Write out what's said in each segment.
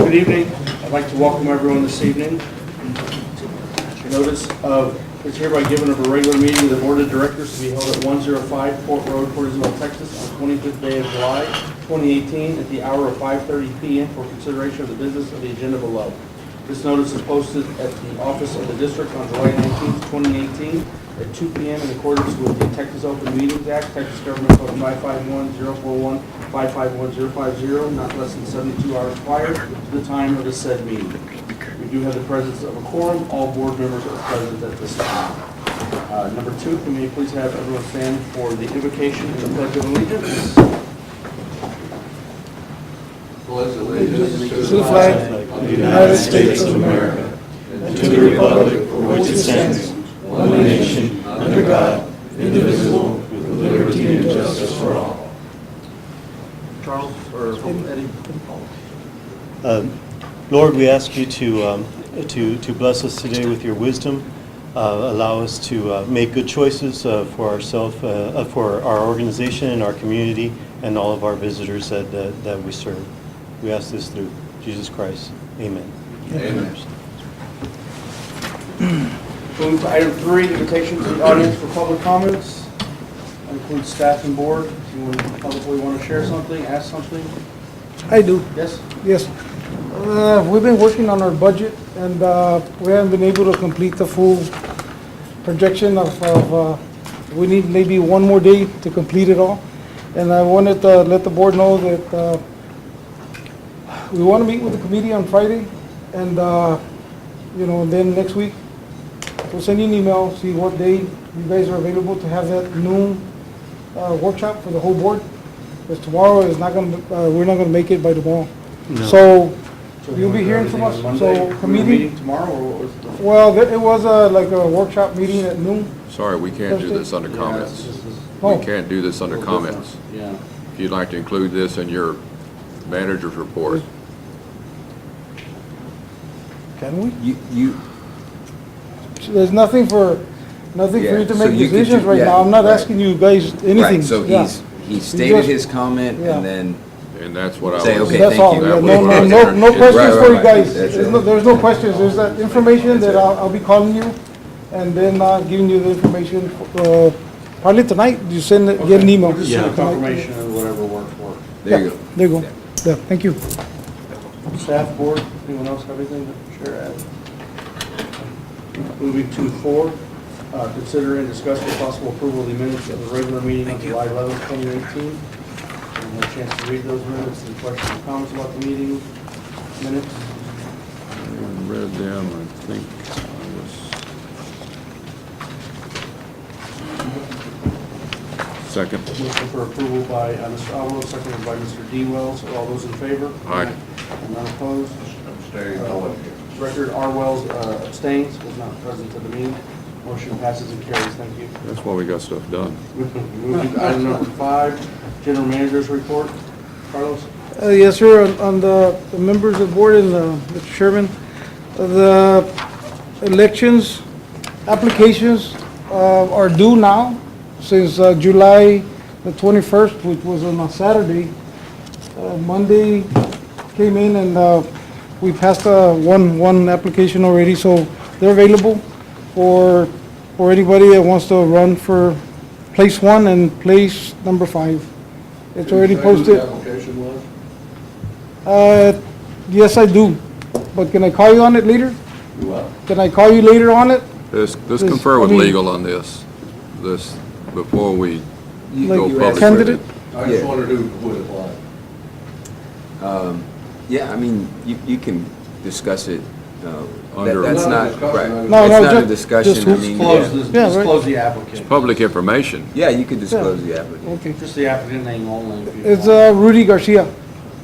Good evening. I'd like to welcome everyone this evening. Notice is hereby given of a regular meeting of the Board of Directors to be held at 105 Port Road, Port Isabel, Texas, on 25th day of July, 2018, at the hour of 5:30 p.m. for consideration of the business of the agenda below. This notice is posted at the office of the district on July 19th, 2018, at 2 p.m. in accordance with the Texas Open Meetings Act, Texas Government Code 551-041-551-050, not less than 72 hours prior to the time of the said meeting. We do have the presence of a quorum. All board members are present at this time. Number 2, can we please have everyone stand for the invocation and the Pledge of Allegiance? Pledge allegiance to the flag of the United States of America and to the republic for which it stands, one nation, under God, indivisible, with liberty and justice for all. Charles or Eddie? Lord, we ask you to bless us today with your wisdom. Allow us to make good choices for ourselves, for our organization and our community, and all of our visitors that we serve. We ask this through Jesus Christ. Amen. Amen. Moving to item 3, invitation to the audience for public comments. That includes staff and board. If you publicly want to share something, ask something. I do, Yes? yes. We've been working on our budget, and we haven't been able to complete the full projection of we need maybe one more day to complete it all. And I wanted to let the board know that we want to meet with the committee on Friday, and then next week, we'll send you an email, see what day you guys are available to have that noon workshop for the whole board. Because tomorrow is not going to, we're not going to make it by tomorrow. No. So So you'll be hearing from us. Monday? So We're committee, meeting tomorrow, or what was the? well, it was like a workshop meeting at noon. Sorry, we can't do this under Yeah, comments. this is Oh, We can't do this a under little comments. different. Yeah. If you'd like to include this in your manager's report. can we? You, So there's nothing for you Yeah, to so make you could decisions do- right yeah, now. I'm not right. asking you guys anything. right, so Yeah. he stated just- his comment yeah. and then, And that's what I was. Say, okay, That's thank all. you. Yeah, That no, was no, what I no, was- no Right, questions for you right. guys. That's There's it. no questions. There's that information that That's it. I'll be calling you, and then giving you the information, probably tonight. You get an email. We'll just send a Yeah. confirmation of whatever works. there you go. There you go. Yeah, thank you. Staff, board, anyone else have anything to share? Ed? Moving to 4, consider and discuss the possible approval of the minutes of the regular meeting of July 11th, 2018. And had a chance to read those minutes. Any questions or comments about the meeting minutes? I read them, I think Second. Motion for approval by Mr. Alvarado, seconded by Mr. D. Wells. All those in favor? Aye. None opposed? Record R. Wells abstains, was not present at the meeting. Motion passes and carries. Thank you. That's why we got stuff done. Moving to item number 5, General Manager's Report. Carlos? Yes, sir, on the members of the board and Mr. Chairman, the elections applications are due now since July the 21st, which was on a Saturday. Monday came in and we passed one application already, so they're available for anybody that wants to run for place 1 and place number 5. It's already posted. Yes, I do. But can I call you on it later? Can I call you later on it? Let's This- confer with I mean- legal on this, before we You- go Like you public asked- with candidate? it. I just Yeah. want to do what applies. Yeah, I mean, you can discuss it. Under- That's Not a not, discussion, right. I mean- No, It's no, not a just discussion, I who's mean, Close yeah. the, Yeah, just right. close the applicant. Public information. Yeah, you could disclose the applicant. Okay. Just the applicant name only. if you It's want. Rudy Garcia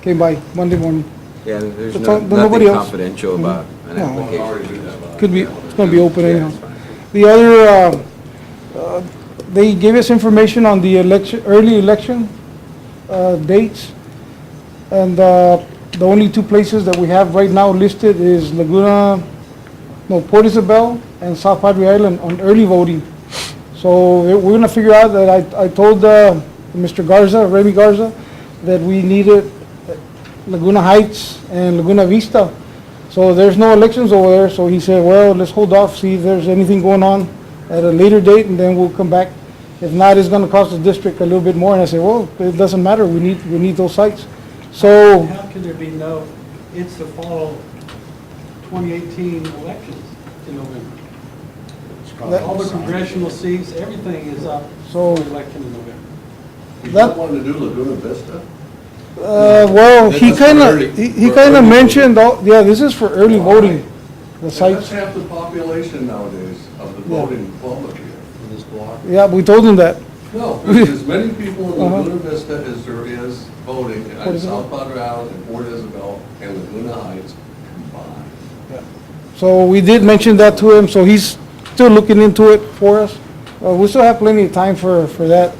came by Monday morning. Yeah, there's It's all- nothing nobody else. confidential about an No. application. Already do that. Could be, it's gonna be open Yeah, anyhow. it's fine. The other, they gave us information on the early election dates. And the only 2 places that we have right now listed is Port Isabel and South Padre Island on early voting. So we're gonna figure out that I told Mr. Garza, Remy Garza, that we needed Laguna Heights and Laguna Vista. So there's no elections over there, so he said, well, let's hold off, see if there's anything going on at a later date, and then we'll come back. If not, it's gonna cost the district a little bit more, and I said, well, it doesn't matter, we need those sites. So, How can there be no, it's the fall 2018 elections in November. All the congressional seats, everything is up So- for election in November. You That- don't want to do Laguna Vista? well, This he is for kinda, early- he for kinda early mentioned, yeah, this is for early voting, the That's sites. half the population nowadays of the Yeah. voting public here for this block. Yeah, we told him that. No, there's as many people in Uh-huh. Laguna Vista as there is voting Port at Isabel. South Padre Island and Port Isabel and Laguna Heights combined. So we did mention that to him, so he's still looking into it for us. We still have plenty of time for that,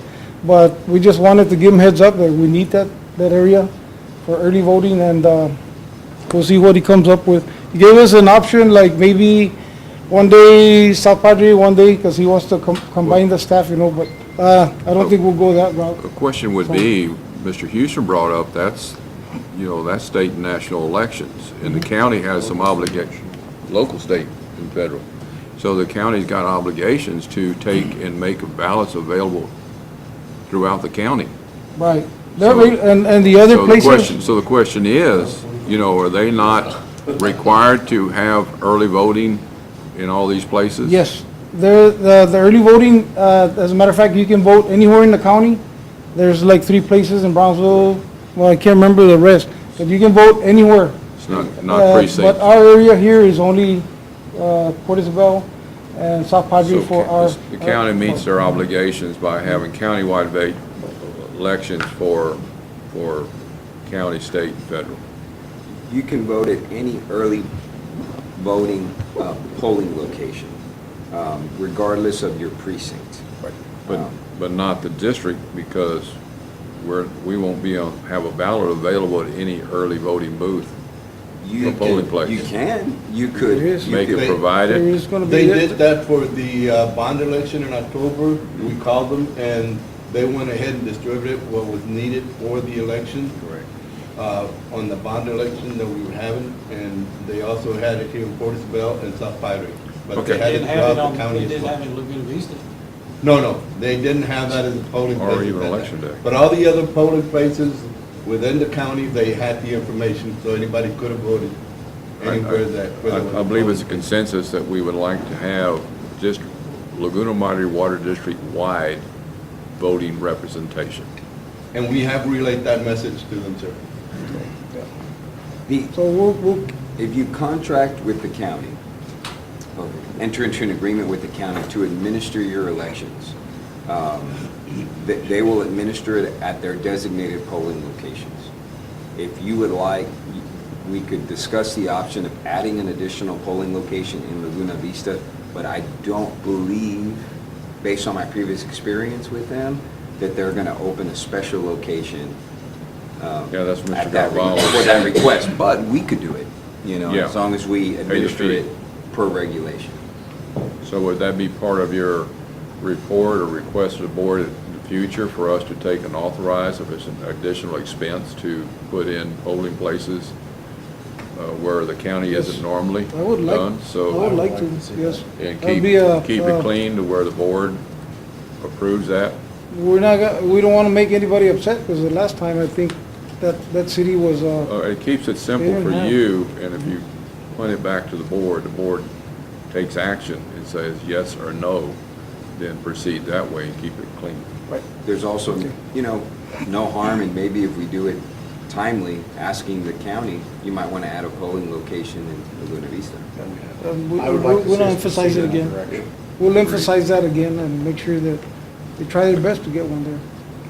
but we just wanted to give him heads up that we need that area for early voting, and we'll see what he comes up with. He gave us an option, like maybe one day South Padre, one day, because he wants to combine the staff, but I don't think we'll go that route. A question would be, Mr. Houston brought up, that's state and national elections, and the county has some obligation, local, state, and federal. So the county's got obligations to take and make ballots available throughout the county. Right. So- And the other places, So the question is, are they not required to have early voting in all these places? yes. The early voting, as a matter of fact, you can vote anywhere in the county. There's like 3 places in Brownsville, well, I can't remember the rest, but you can vote anywhere. It's not But precinct. our area here is only Port Isabel and South Padre So for our. the county meets their obligations by having countywide elections for county, state, and federal. You can vote at any early voting polling location, regardless of your precinct. But not the district, because we won't have a ballot available at any early voting booth. You For polling can- place. You can, you could. There is. you Make could- it provided. There is gonna be. They it. did that for the bond election in October. We called them and they went ahead and distributed what was needed for the election. Correct. On the bond election that we were having, and they also had it here in Port Isabel and South Padre. But Okay. they had it Didn't have it throughout on, the county they as didn't well. have it in Laguna Vista. No, they didn't have that as a polling place. Or even at that election time. day. But all the other polling places within the county, they had the information, so anybody could have voted anywhere that. where there was I believe it's a polling. consensus that we would like to have just Laguna Madre Water District-wide voting representation. And we have relayed that message to them, sir. The- So we'll, If you contract with the county, or enter into an agreement with the county to administer your elections, they will administer it at their designated polling locations. If you would like, we could discuss the option of adding an additional polling location in Laguna Vista, but I don't believe, based on my previous experience with them, that they're going to open a special location Yeah, that's Mr. at that Galvalo. for that request, but we could do it, Yeah. as long as we administer feet. it per regulation. So would that be part of your report or request of the board in the future for us to take and authorize if it's an additional expense to put in polling places where the county isn't normally I would like, done? I would like to, yes. And That'd be a, keep it clean to where the board approves that? we don't want to make anybody upset, because the last time, I think, that city was, It keeps it simple They for didn't have- you, and if you point it back to the board takes action and says yes or no, then proceed that way and keep it clean. There's also, no harm in maybe if we do it timely, asking the county, you might want to add a polling location in Laguna Vista. we'll emphasize it again. We'll emphasize that again and make sure that they try their best to get one there,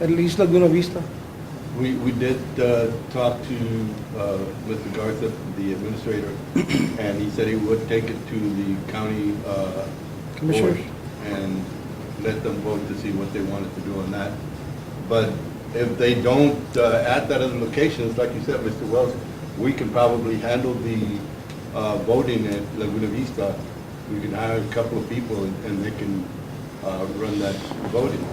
at least Laguna Vista. We did talk to Mr. Garza, the administrator, and he said he would take it to the county Commissioners. board and let them vote to see what they wanted to do on that. But if they don't add that other locations, like you said, Mr. Wells, we can probably handle the voting at Laguna Vista. We can hire a couple of people and they can run that voting.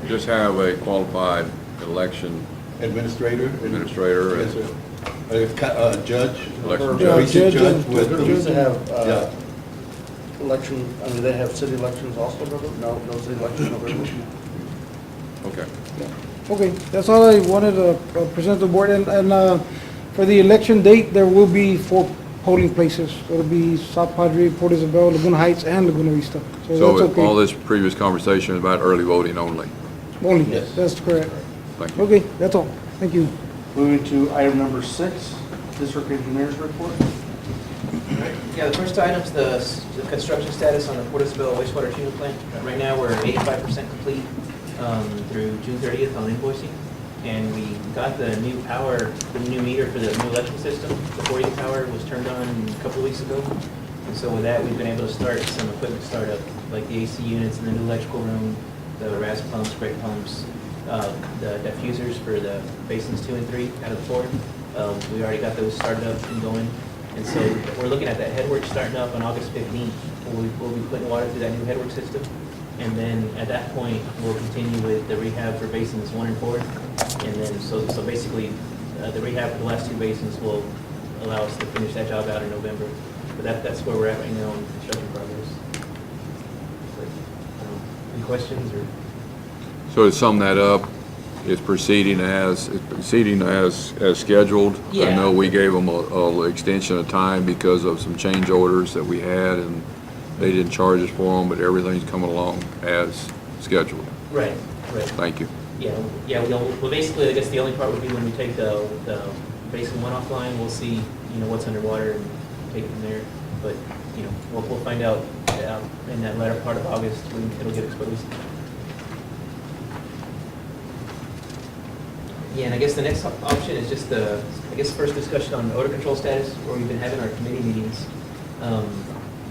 Just have a qualified election administrator. Administrator. Yes, sir. Judge. Election Yeah, Recent judge judge and- with. We used to have Yeah. election, I mean, they have city elections also in November? No city elections in November? Okay. Okay, that's all I wanted to present to the board, and for the election date, there will be 4 polling places. It'll be South Padre, Port Isabel, Laguna Heights, and Laguna Vista. So So that's all okay. this previous conversation is about early voting only. Only, Yes. that's correct. Thank you. Okay, that's all. Thank you. Moving to item number 6, district engineers report. Yeah, the first item's the construction status on the Port Isabel wastewater treatment plant. Right now, we're 85% complete through June 30th on invoicing. And we got the new power, the new meter for the new electrical system. The 40 power was turned on a couple of weeks ago. And so with that, we've been able to start some equipment startup, like the AC units in the new electrical room, the RAS pumps, brake pumps, the diffusers for the basins 2 and 3 out of the floor. We already got those started up and going. And so we're looking at that headwork starting up on August 15th. We'll be putting water through that new headwork system. And then at that point, we'll continue with the rehab for basins 1 and 4. And then, so basically, the rehab for the last 2 basins will allow us to finish that job out in November. But that's where we're at right now in construction progress. But, any questions or? So to sum that up, it's proceeding as scheduled. I Yeah. know we gave them a extension of time because of some change orders that we had, and they didn't charge us for them, but everything's coming along as scheduled. Right. Thank you. Yeah, well, basically, I guess the only part would be when we take the basin 1 offline, we'll see, what's underwater and take it from there. But, we'll find out in that latter part of August when it'll get exposed. Yeah, and I guess the next option is just first discussion on odor control status, where we've been having our committee meetings.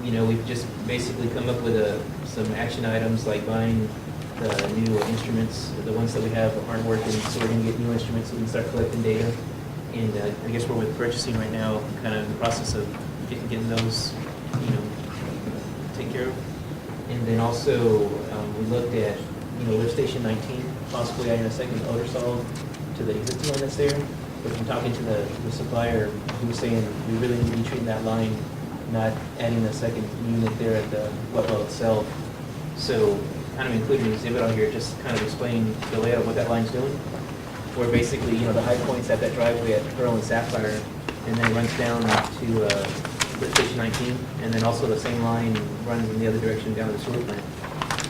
We've just basically come up with some action items like buying the new instruments. The ones that we have aren't working, so we're gonna get new instruments so we can start collecting data. And I guess we're with purchasing right now, kind of in the process of getting those, taken care of. And then also, we looked at, lift station 19, possibly adding a second odor solve to the existing one that's there. But from talking to the supplier, he was saying we really need to be treating that line, not adding a second unit there at the wet well itself. So kind of including an exhibit on here, just kind of explain the layout of what that line's doing. Where basically, the high point's at that driveway at Pearl and Sapphire, and then it runs down to lift station 19, and then also the same line runs in the other direction down to the sewer plant.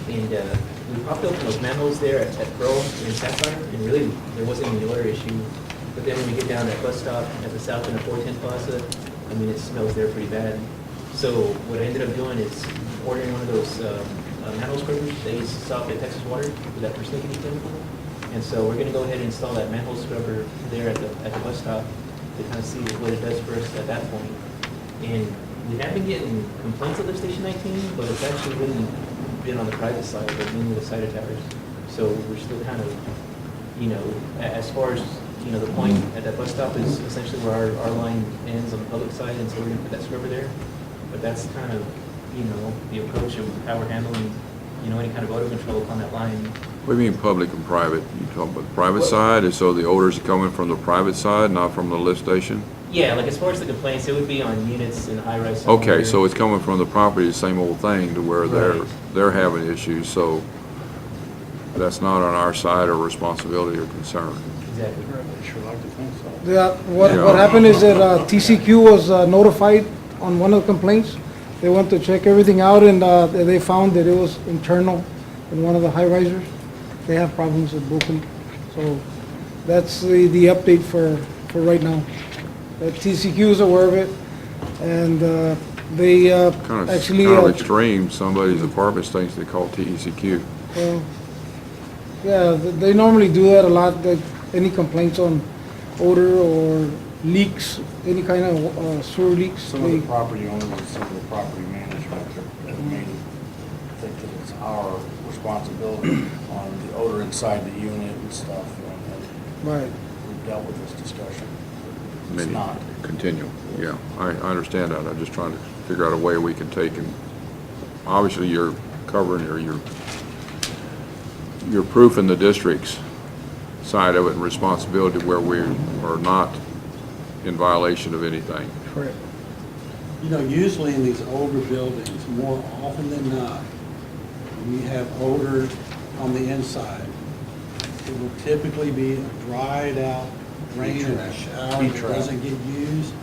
And we popped open those manholes there at Pearl and Sapphire, and really, there wasn't any odor issue. But then when we get down that bus stop at the south end of 410 Plaza, I mean, it smells there pretty bad. So what I ended up doing is ordering one of those manhole scrubbers. They stock at Texas Water with that persnickety chemical. And so we're going to go ahead and install that manhole scrubber there at the bus stop to kind of see what it does for us at that point. And we have been getting complaints of lift station 19, but it's actually really been on the private side, but mainly the side of towers. So we're still kind of, as far as, the point at that bus stop is essentially where our line ends on the public side, and so we're going to put that scrubber there. But that's kind of, the approach of how we're handling, any kind of odor control on that line. What do you mean public and private? You talking about the private side, and so the odors are coming from the private side, not from the lift station? Yeah, like as far as the complaints, it would be on units in high-rise. Okay, so it's coming from the property, the same old thing, to where Right. they're having issues, so that's not on our side or responsibility or concern. Exactly. Yeah, what Yeah. happened is that TCQ was notified on one of the complaints. They went to check everything out, and they found that it was internal in one of the high risers. They have problems with broken. So that's the update for right now. TCQ is aware of it, and they actually... Kind of extreme, somebody's apartment thinks they call TECQ. Yeah, they normally do that a lot, like any complaints on odor or leaks, any kind of sewer leaks. Some of the property owners and some of the property management that may think that it's our responsibility on the odor inside the unit and stuff. And Right. we've dealt with this discussion. It's Maybe not. continue, yeah, I understand that, I'm just trying to figure out a way we can take, and obviously you're covering, or you're proofing the districts, side of it and responsibility where we are not in violation of anything. Correct. You know, usually in these older buildings, more often than not, when you have odor on the inside, it will typically be a dried out drain in a shower that doesn't get used,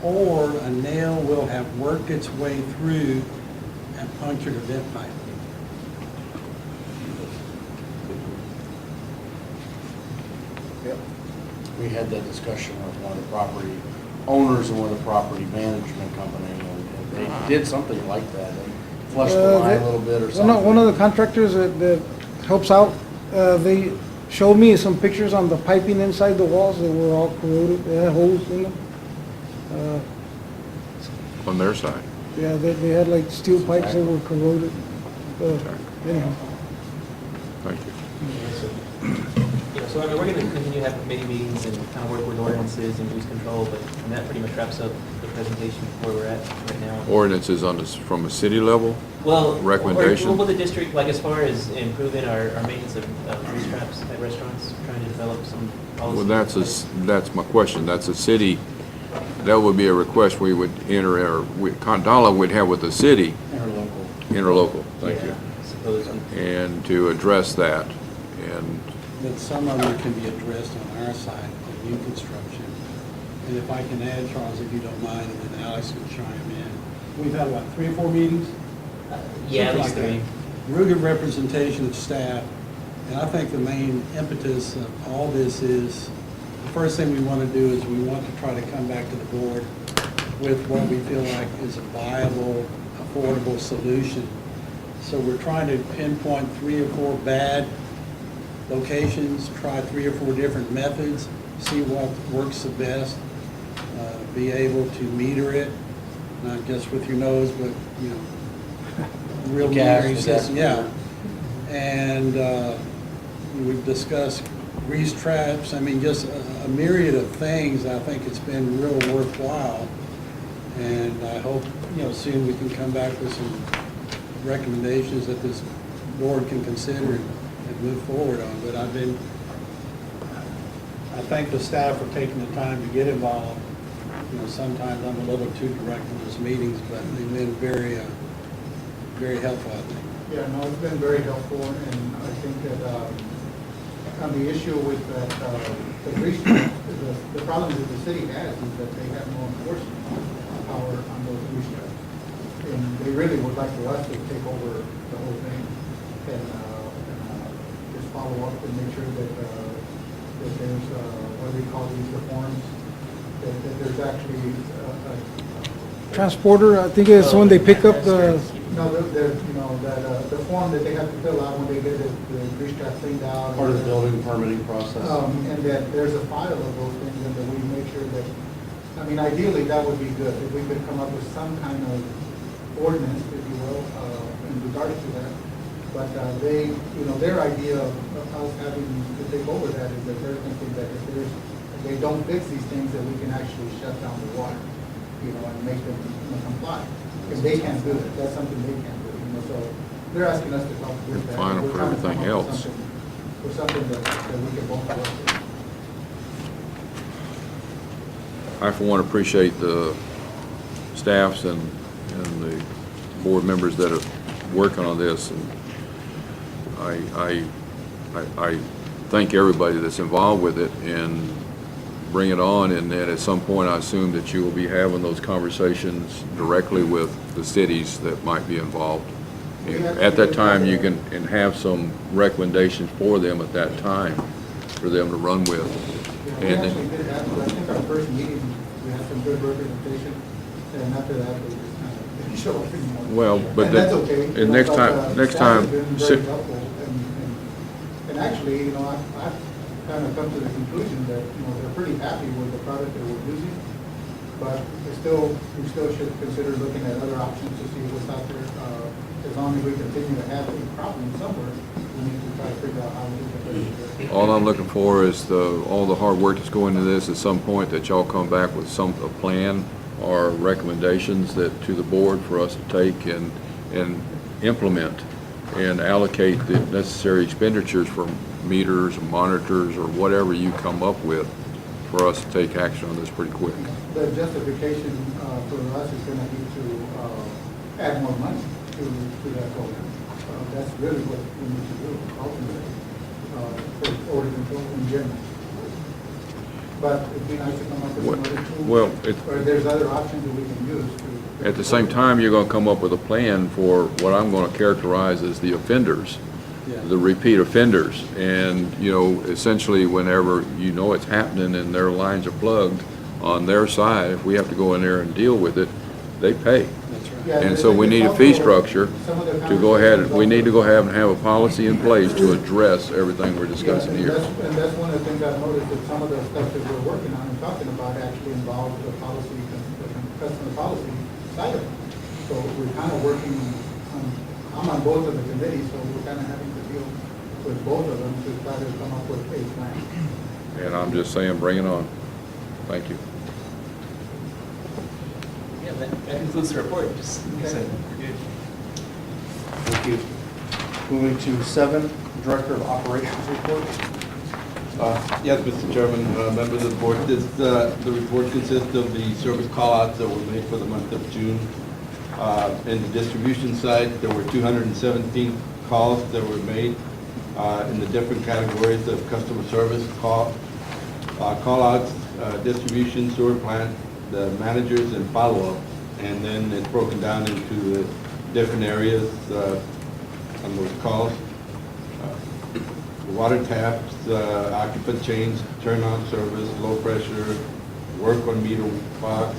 or a nail will have worked its way through and punctured a vent pipe. Yep. We had that discussion with one of the property owners and one of the property management company, and they did something like that. They flushed the line a little bit or something. One of the contractors that helps out, they showed me some pictures on the piping inside the walls that were all corroded, they had holes in them. On their side. Yeah, they had like steel pipes that were corroded. Anyhow. Thank you. Yeah, so I mean, we're going to continue to have committee meetings and kind of work with ordinances and use control, but that pretty much wraps up the presentation where we're at right now. Ordinances on this, from a city level? Well, Recommendation? Or with the district, like as far as improving our maintenance of grease traps at restaurants, trying to develop some policies. Well, that's my question. That's a city, that would be a request we would enter, or Condala would have with the city. Interlocal, thank you. I suppose. And to address that, and But some of them can be addressed on our side of new construction. And if I can add, Charles, if you don't mind, and then Alex can chime in. We've had, what, 3 or 4 meetings? Yeah, at least Something like 3. that. Real good representation of staff. And I think the main impetus of all this is, the first thing we want to do is we want to try to come back to the board with what we feel like is a viable, affordable solution. So we're trying to pinpoint 3 or 4 bad locations, try 3 or 4 different methods, see what works the best, be able to meter it, not just with your nose, but, you know, real Gas, metering system, the gas yeah. And we've discussed grease traps, I mean, just a myriad of things. I think it's been real worthwhile. And I hope, you know, soon we can come back with some recommendations that this board can consider and move forward on. But I thank the staff for taking the time to get involved. You know, sometimes I'm a little too direct in those meetings, but they've been very, very helpful, I think. Yeah, no, it's been very helpful, and I think that on the issue with that, the grease trap, the problem that the city has is that they have no enforcement power on those grease traps. And they really would like for us to take over the whole thing and just follow up and make sure that there's, what do we call these, reforms, that there's actually Transporter, I think it's when they pick up the, no, you know, that the form that they have to fill out when they get the grease trap cleaned out. Part of the building permitting process. And that there's a file of those things, and that we make sure that, I mean, ideally, that would be good, if we could come up with some kind of ordinance, if you will, in regards to that. But they, you know, their idea of us having to take over that is that they're thinking that if they don't fix these things, that we can actually shut down the water, you know, and make them, you know, comply. If they can't do it, that's something they can't do, you know, so they're asking us to help with that. Fine We're for trying to come everything up with else. with something that we can both work with. I for one appreciate the staffs and the board members that are working on this. And I thank everybody that's involved with it and bring it on. And then at some point, I assume that you will be having those conversations directly with the cities that might be involved. And at that time, you can, and have some recommendations for them at that time for them to run with. We And actually did have, I think our first meeting, we had some good representation, and after that, we just kind of didn't show up anymore. Well, but And that's okay. and you know, next but, time, next staff time, has been very helpful, and actually, you know, I've kind of come to the conclusion that, you know, they're pretty happy with the product that we're using, but we still should consider looking at other options to see what's out there. As long as we continue to have a problem somewhere, we need to try to figure out how we can fix it. all I'm looking for is all the hard work that's going into this, at some point that y'all come back with a plan or recommendations that, to the board for us to take and implement and allocate the necessary expenditures for meters, or monitors, or whatever you come up with for us to take action on this pretty quick. The justification for us is gonna be to add more money to that program. That's really what we need to do ultimately, for odor control in general. But it'd be nice to come up with another tool. Well, or there's other options that we can use to. at the same time, you're gonna come up with a plan for what I'm gonna characterize as the offenders, the repeat offenders. And, you know, essentially, whenever you know it's happening and their lines are plugged on their side, if we have to go in there and deal with it, they pay. Yeah, And so we need a fee structure to go ahead, we need to go ahead and have a policy in place to address everything we're discussing Yeah, here. and that's one of the things I've noticed, that some of the stuff that we're working on and talking about actually involves the policy, the customer policy side of it. So we're kind of working on, I'm on both of the committees, so we're kind of having to deal with both of them to try to come up with a plan. And I'm just saying, bring it on. Thank you. Yeah, that concludes the report. Just, like I said, we're good. Thank you. Moving to 7, Director of Operations report. Yes, Mr. Chairman, members of the board, the report consists of the service call-outs that were made for the month of June. In the distribution side, there were 217 calls that were made in the different categories of customer service call-outs, distribution, sewer plant, the managers, and follow-up. And then it's broken down into the different areas on those calls. Water taps, occupant change, turn-on service, low pressure, work on meter box,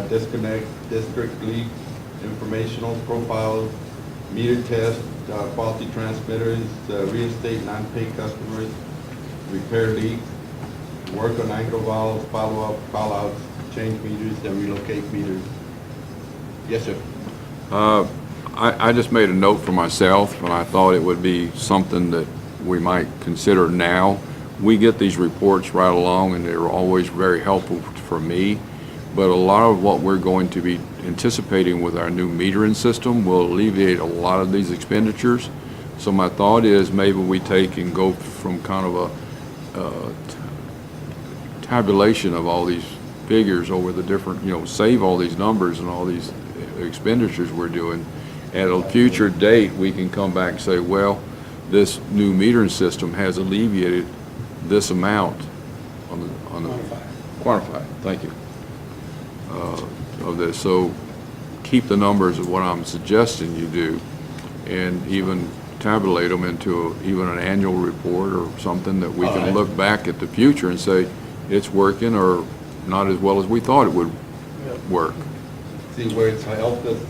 disconnect, district leak, informational profiles, meter test, faulty transmitters, reinstate non-pay customers, repair leaks, work on anchor valves, follow-up, call-outs, change meters, and relocate meters. Yes, sir. I just made a note for myself, and I thought it would be something that we might consider now. We get these reports right along, and they're always very helpful for me, but a lot of what we're going to be anticipating with our new metering system will alleviate a lot of these expenditures. So my thought is maybe we take and go from kind of a tabulation of all these figures over the different, you know, save all these numbers and all these expenditures we're doing. At a future date, we can come back and say, well, this new metering system has alleviated this amount on the quantified, thank you, of this. So keep the numbers of what I'm suggesting you do, and even tabulate them into even an annual report or something that we can look back at the future and say, it's working or not as well as we thought it would work. See where it's helped us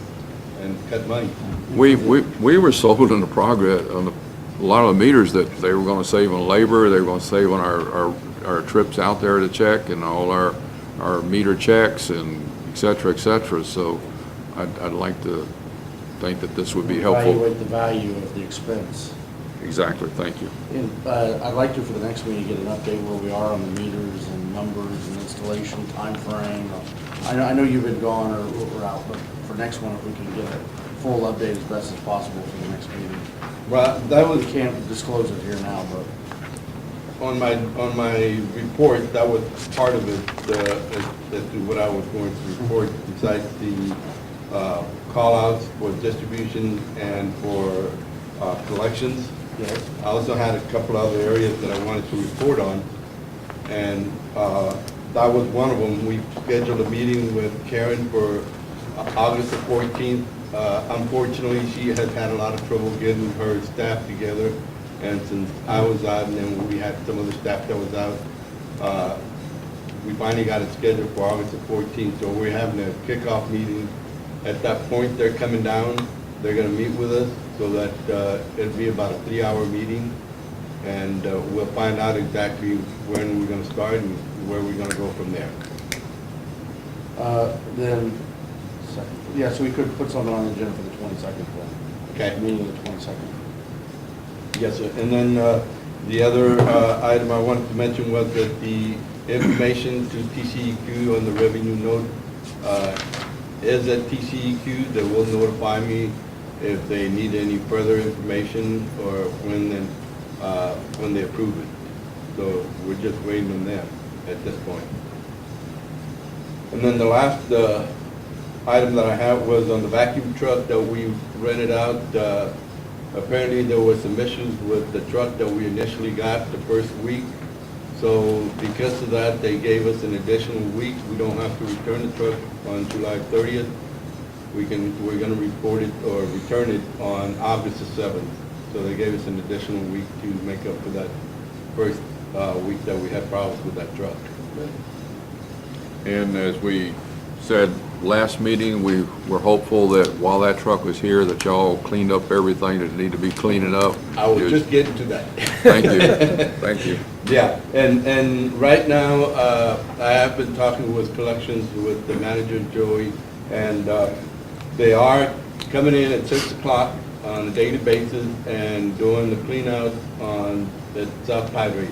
and cut money. We were sold on the progress, on a lot of the meters that they were gonna save on labor, they were gonna save on our trips out there to check and all our meter checks and et cetera, so I'd like to think that this would be helpful. Evaluate the value of the expense. Exactly, thank you. And I'd like to, for the next meeting, get an update where we are on the meters and numbers and installation timeframe. I know you've been gone or out, but for next one, if we can get a full update as best as possible for the next meeting. Well, that was We can't disclose it here now, but on my report, that was part of it, as to what I was going to report, besides the call-outs for distribution and for collections. yes. I also had a couple other areas that I wanted to report on, and that was one of them. We scheduled a meeting with Karen for August the 14th. Unfortunately, she has had a lot of trouble getting her staff together, and since I was out and then we had some other staff that was out, we finally got it scheduled for August the 14th, so we're having a kickoff meeting. At that point, they're coming down, they're gonna meet with us, so that it'll be about a 3-hour meeting, and we'll find out exactly when we're gonna start and where we're gonna go from there. Then, yeah, so we could put something on the agenda for the 22nd then. Okay. Meeting of the 22nd. Yes, sir. And then the other item I wanted to mention was that the information to TCEQ on the revenue note is at TCEQ. They will notify me if they need any further information or when when they approve it. So we're just waiting on them at this point. And then the last item that I have was on the vacuum truck that we rented out. Apparently there were some issues with the truck that we initially got the first week. So because of that, they gave us an additional week. We don't have to return the truck on July 30th. We're gonna report it or return it on August the 7th. So they gave us an additional week to make up for that first week that we had problems with that truck. And as we said last meeting, we were hopeful that while that truck was here, that y'all cleaned up everything that needed to be cleaning up. I was just getting to that. Thank you, thank you. Yeah, and right now, I have been talking with collections with the manager, Joey, and they are coming in at 6 o'clock on a daily basis and doing the clean out on the South Padre.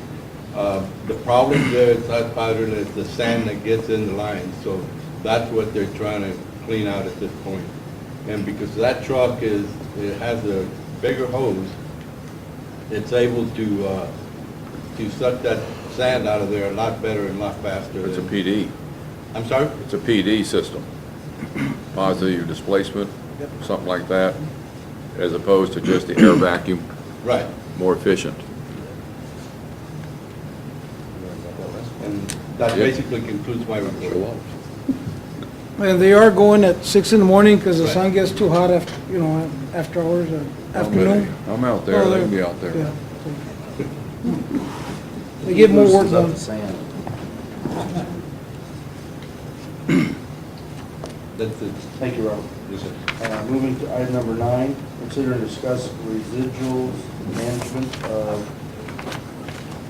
The problem there at South Padre is the sand that gets in the lines, so that's what they're trying to clean out at this point. And because that truck it has a bigger hose, it's able to suck that sand out of there a lot better and a lot faster. It's a PD. I'm sorry? It's a PD system, positive displacement, something like that, as opposed to just the air vacuum, Right. more efficient. And that basically concludes my report. And they are going at 6 in the morning because the Right. sun gets too hot after, after hours, afternoon. I'm out there, Oh, they'll be out there. Yeah. They get more work Loosens up done. the sand. That's it. Thank you, Robert. Yes, sir. Moving to item number 9, consider and discuss residuals management of,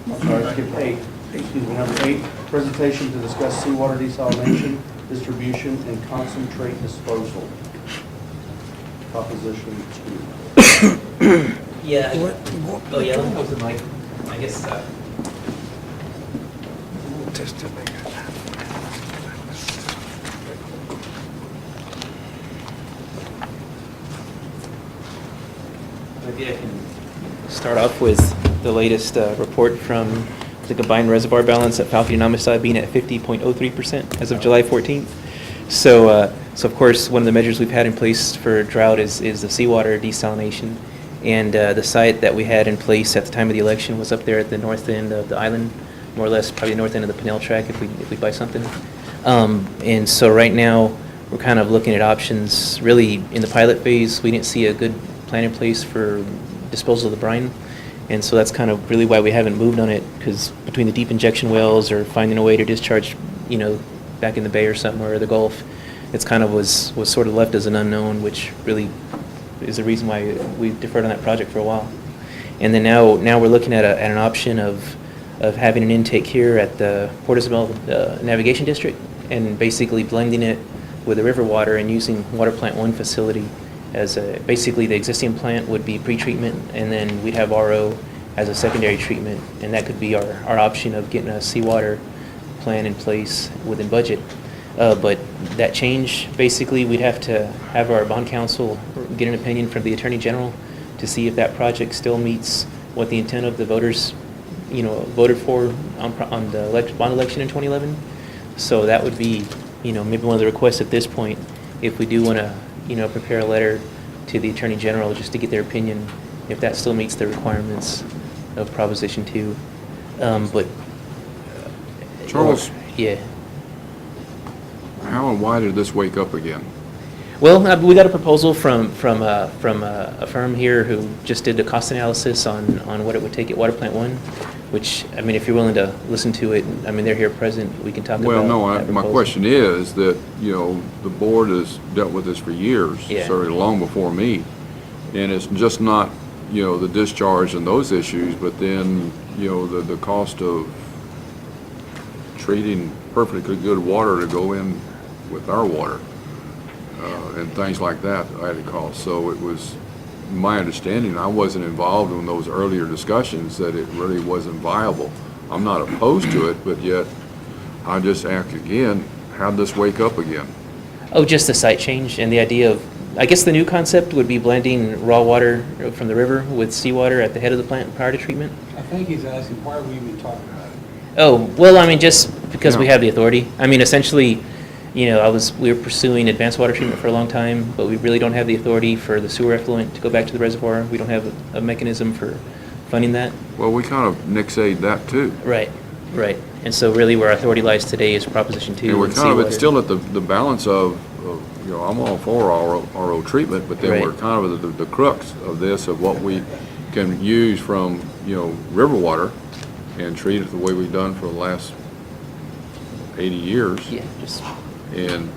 I'm sorry, I skipped 8. Excuse me, number 8, presentation to discuss seawater desalination, distribution, and concentrate disposal. Proposition 2. Yeah. Oh, yeah, let me close the mic. I guess, maybe I can start off with the latest report from the combined reservoir balance at Falcon and Amistad being at 50.03% as of July 14th. So of course, one of the measures we've had in place for drought is the seawater desalination. And the site that we had in place at the time of the election was up there at the north end of the island, more or less probably north end of the Pinnell track if we buy something. And so right now, we're kind of looking at options. Really, in the pilot phase, we didn't see a good plan in place for disposal of the brine. And so that's kind of really why we haven't moved on it, because between the deep injection wells or finding a way to discharge, back in the bay or somewhere or the Gulf, it's kind of was sort of left as an unknown, which really is the reason why we've deferred on that project for a while. And then now we're looking at an option of having an intake here at the Port Isabel Navigation District and basically blending it with the river water and using Water Plant 1 facility as basically the existing plant would be pretreatment, and then we'd have RO as a secondary treatment, and that could be our option of getting a seawater plan in place within budget. But that change, basically, we'd have to have our bond counsel get an opinion from the Attorney General to see if that project still meets what the intent of the voters, voted for on the bond election in 2011. So that would be, maybe one of the requests at this point, if we do want to, prepare a letter to the Attorney General just to get their opinion, if that still meets the requirements of Proposition 2. But Charles, yeah. how and why did this wake up again? Well, we got a proposal from a firm here who just did the cost analysis on what it would take at Water Plant 1, which, if you're willing to listen to it, they're here present, we can talk about Well, no, that my proposal. question is that, the board has dealt with this for years, Yeah. certainly long before me. And it's just not, the discharge and those issues, but then, the cost of treating perfectly good water to go in with our water, and things like that I had to call. So it was my understanding, I wasn't involved in those earlier discussions, that it really wasn't viable. I'm not opposed to it, but yet I just ask again, how'd this wake up again? Oh, just the site change and the idea of I guess the new concept would be blending raw water from the river with seawater at the head of the plant prior to treatment. I think he's asking, why are we even talking about it? Oh, well, I mean, just because we Yeah. have the authority. I mean, essentially, you know, we were pursuing advanced water treatment for a long time, but we really don't have the authority for the sewer effluent to go back to the reservoir. We don't have a mechanism for funding that. Well, we kind of nixed that too. Right, right. And so really where our authority lies today is Proposition 2 And we're and kind of, seawater. it's still at the balance of, you know, I'm all for RO treatment, but then Right. we're kind of at the crux of this, of what we can use from, you know, river water and treat it the way we've done for the last 80 years. Yeah, just, And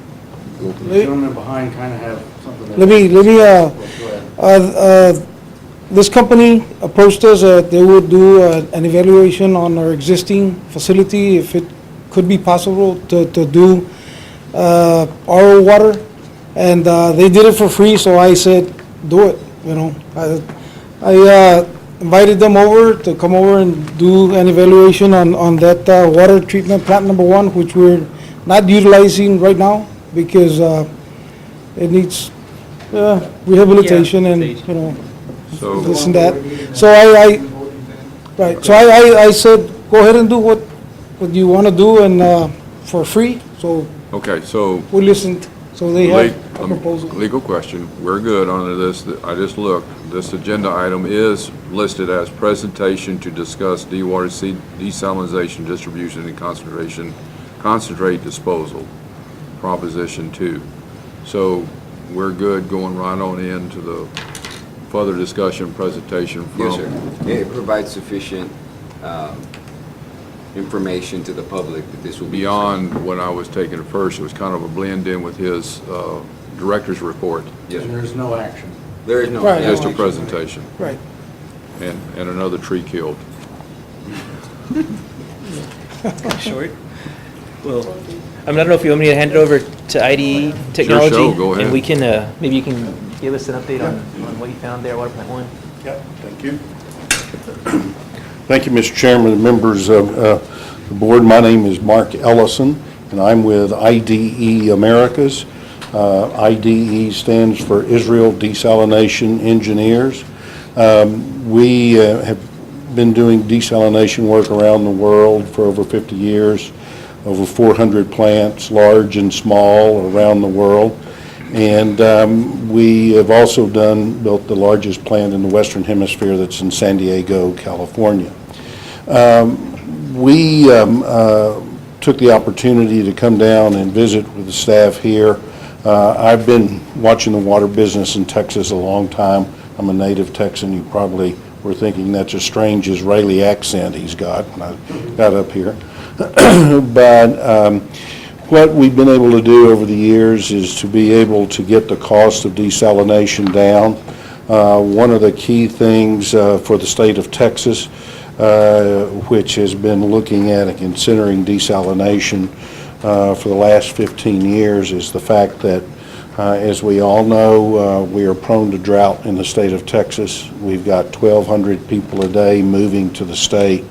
go from The gentleman behind kind of have something. that- Let me, Go ahead. this company approached us, they would do an evaluation on our existing facility, if it could be possible to do RO water, and they did it for free, so I said, do it, you know. I invited them over to come over and do an evaluation on that water treatment plant number 1, which we're not utilizing right now, because it needs rehabilitation and, you know, So, this and that. So I said, go ahead and do what you want to do, and for free, so okay, so we listened, so they have a proposal. legal question. We're good under this. I just looked. This agenda item is listed as presentation to discuss dewater desalination, distribution, and concentrate disposal, Proposition 2. So we're good going right on into the further discussion presentation from. Yes, sir. It provides sufficient information to the public that this will be. Beyond what I was taking at first, it was kind of a blend in with his director's report, Yes, And sir. there's no action. There is no. Right. just a action. presentation, Right. and another tree killed. short. Well, I mean, I don't know if you want me to hand it over to IDE Technology? go ahead. And we can, maybe you can give us an update on what you found there, Water Plant 1? Yep, thank you. Thank you, Mr. Chairman and members of the board. My name is Mark Ellison, and I'm with IDE Americas. IDE stands for Israel Desalination Engineers. We have been doing desalination work around the world for over 50 years, over 400 plants, large and small, around the world. And we have also built the largest plant in the Western Hemisphere that's in San Diego, California. We took the opportunity to come down and visit with the staff here. I've been watching the water business in Texas a long time. I'm a native Texan. You probably were thinking that's a strange Israeli accent he's got when I got up here. But what we've been able to do over the years is to be able to get the cost of desalination down. One of the key things for the state of Texas, which has been looking at and considering desalination for the last 15 years, is the fact that, as we all know, we are prone to drought in the state of Texas. We've got 1,200 people a day moving to the state.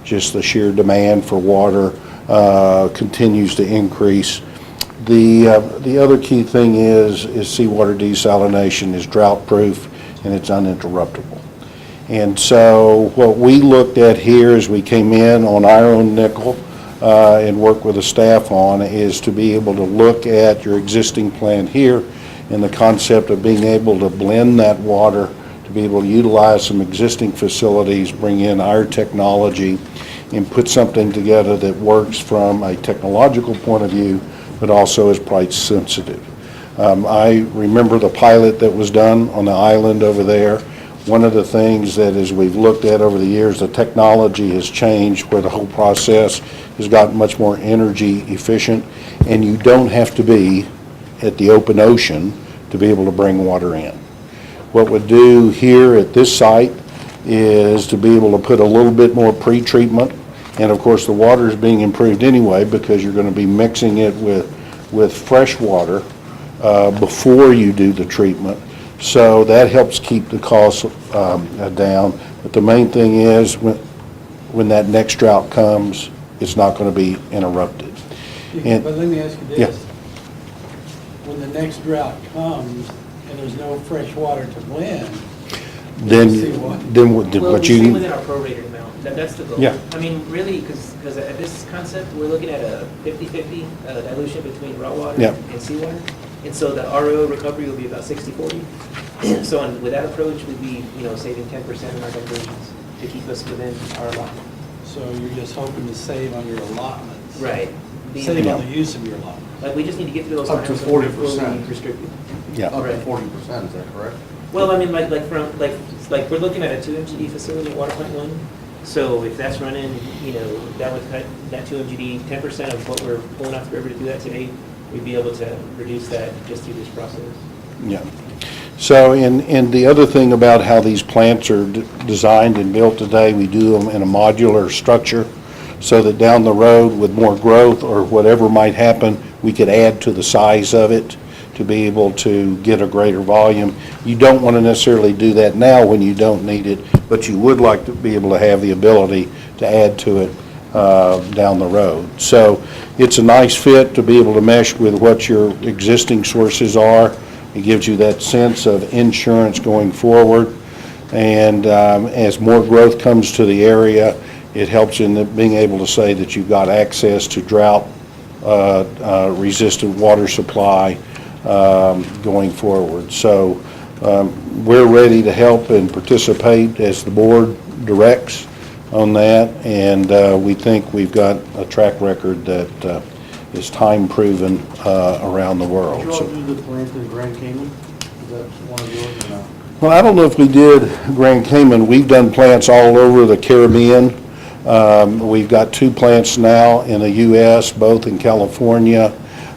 Just the sheer demand for water continues to increase. The other key thing is seawater desalination is drought-proof and it's uninterruptible. And so what we looked at here as we came in on our own nickel and work with the staff on is to be able to look at your existing plant here and the concept of being able to blend that water, to be able to utilize some existing facilities, bring in our technology, and put something together that works from a technological point of view, but also is price sensitive. I remember the pilot that was done on the island over there. One of the things that as we've looked at over the years, the technology has changed where the whole process has gotten much more energy efficient, and you don't have to be at the open ocean to be able to bring water in. What we'll do here at this site is to be able to put a little bit more pre-treatment. And of course, the water is being improved anyway because you're going to be mixing it with fresh water before you do the treatment. So that helps keep the costs down. But the main thing is when that next drought comes, it's not going to be interrupted. But let me ask you Yeah. this. When the next drought comes and there's no fresh water to blend, then, seawater. then Well, what we stay you, within our prorated amount, that's the goal. Yeah. I mean, really, because at this concept, we're looking at a 50/50 dilution between raw water Yeah. and seawater. And so the RO recovery will be about 60/40. So with that approach, we'd be, saving 10% in our diversions to keep us within our allotment. So you're just hoping to save on your allotments. Right. Save on the use of your allotment. Like, we just need to get through those Up to times when we're 40%. fully restricted. yeah. Up to Right. 40%, is that correct? Well, I mean, like we're looking at a 2 MGD facility at Water Plant 1. So if that's running, that would cut that 2 MGD, 10% of what we're pulling off the river to do that today, we'd be able to reduce that just through this process. Yeah. So, and the other thing about how these plants are designed and built today, we do them in a modular structure so that down the road with more growth or whatever might happen, we could add to the size of it to be able to get a greater volume. You don't want to necessarily do that now when you don't need it, but you would like to be able to have the ability to add to it down the road. So it's a nice fit to be able to mesh with what your existing sources are. It gives you that sense of insurance going forward. And as more growth comes to the area, it helps in being able to say that you've got access to drought resistant water supply going forward. So we're ready to help and participate as the board directs on that, and we think we've got a track record that is time-proven around the world. Did you all So- do the plant in Grand Cayman? Is that one of yours or no? Well, I don't know if we did Grand Cayman. We've done plants all over the Caribbean. We've got 2 plants now in the U.S., both in California.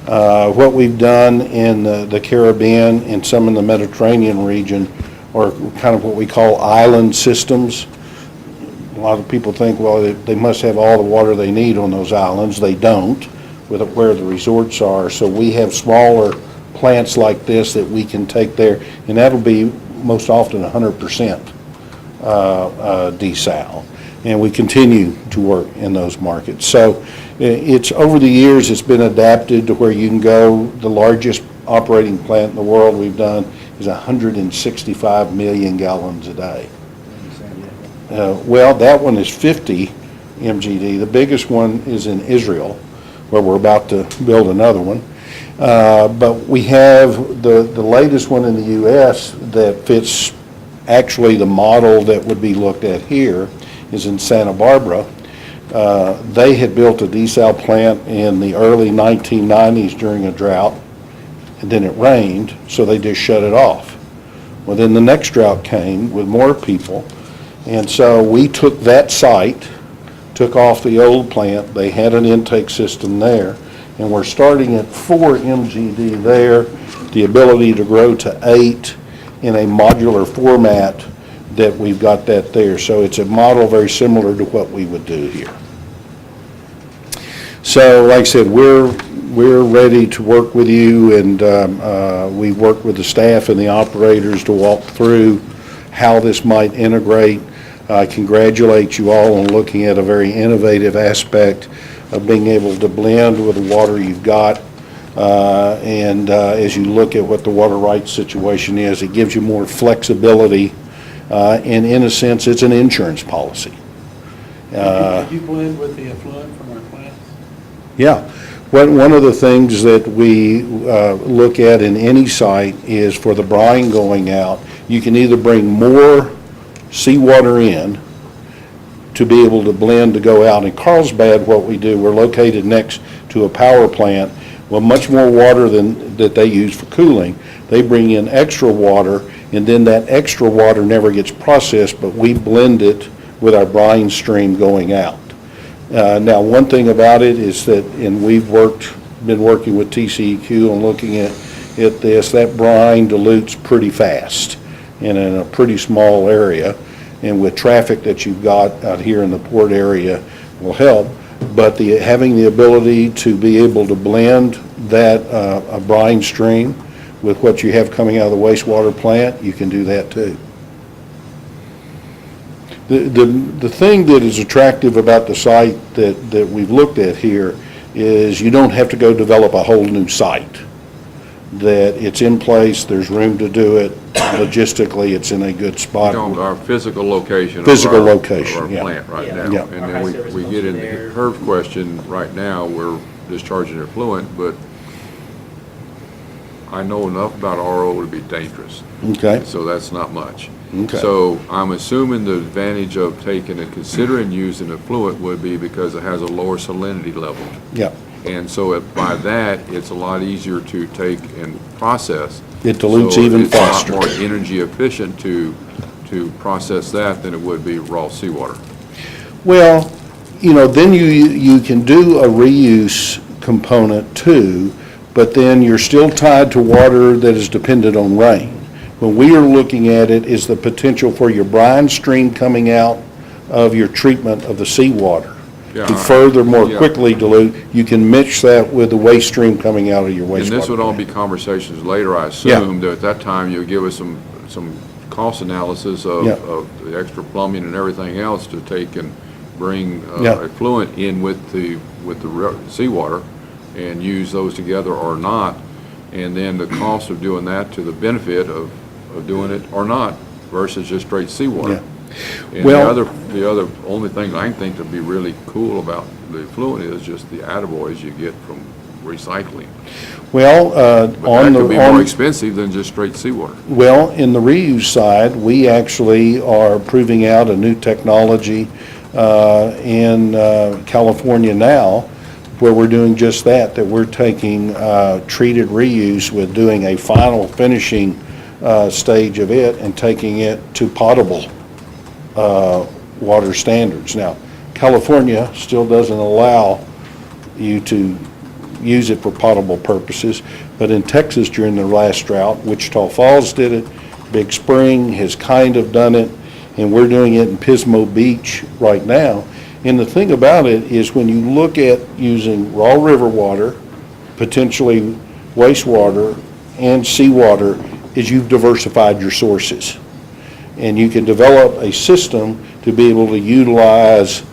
What we've done in the Caribbean and some in the Mediterranean region are kind of what we call island systems. A lot of people think, well, they must have all the water they need on those islands. They don't, with where the resorts are. So we have smaller plants like this that we can take there, and that'll be most often 100% desal. And we continue to work in those markets. So it's over the years, it's been adapted to where you can go. The largest operating plant in the world we've done is 165 million gallons a day. Well, that one is 50 MGD. The biggest one is in Israel, where we're about to build another one. But we have the latest one in the U.S. that fits actually the model that would be looked at here is in Santa Barbara. They had built a desal plant in the early 1990s during a drought, and then it rained, so they just shut it off. Well, then the next drought came with more people, and so we took that site, took off the old plant. They had an intake system there, and we're starting at 4 MGD there, the ability to grow to 8 in a modular format that we've got that there. So it's a model very similar to what we would do here. So like I said, we're ready to work with you, and we work with the staff and the operators to walk through how this might integrate. I congratulate you all on looking at a very innovative aspect of being able to blend with the water you've got. And as you look at what the water rights situation is, it gives you more flexibility. And in a sense, it's an insurance policy. Could you blend with the effluent from our plants? Yeah. One of the things that we look at in any site is for the brine going out, you can either bring more seawater in to be able to blend to go out. In Carlsbad, what we do, we're located next to a power plant. Well, much more water than that they use for cooling. They bring in extra water, and then that extra water never gets processed, but we blend it with our brine stream going out. Now, one thing about it is that, and we've been working with TCEQ on looking at this, that brine dilutes pretty fast and in a pretty small area, and with traffic that you've got out here in the port area will help. But having the ability to be able to blend that a brine stream with what you have coming out of the wastewater plant, you can do that too. The thing that is attractive about the site that we've looked at here is you don't have to go develop a whole new site. that it's in place, there's room to do it, logistically, it's in a good spot. Our physical location. Physical of our- location, Of yeah. our plant right Yeah. now. Yeah. And Our then high-service we get function into there. her question, right now, we're discharging effluent, but I know enough about RO to be dangerous. Okay, So that's not much. Okay. So I'm assuming the advantage of taking and considering using effluent would be because it has a lower salinity level. yeah. And so by that, it's a lot easier to take and process. It dilutes So even faster. It's a lot more energy efficient to process that than it would be raw seawater. Well, then you can do a reuse component too, but then you're still tied to water that is dependent on rain. When we are looking at it, is the potential for your brine stream coming out of your treatment of the seawater Yeah, to further, more yeah. quickly dilute. You can mix that with the waste stream coming out of your wastewater. And this would all be conversations later, I Yeah. assume, that at that time you'll give us some cost analysis Yeah. of the extra plumbing and everything else to take and bring Yeah. effluent in with the seawater and use those together or not. And then the cost of doing that to the benefit of doing it or not versus just straight seawater. And Well- the other only thing I can think to be really cool about the effluent is just the attaboys you get from recycling. Well, But on that could be the, more expensive than just straight seawater. well, in the reuse side, we actually are proving out a new technology in California now, where we're doing just that we're taking treated reuse with doing a final finishing stage of it and taking it to potable water standards. Now, California still doesn't allow you to use it for potable purposes, but in Texas during the last drought, Wichita Falls did it, Big Spring has kind of done it, and we're doing it in Pismo Beach right now. And the thing about it is when you look at using raw river water, potentially wastewater, and seawater, is you've diversified your sources. And you can develop a system to be able to utilize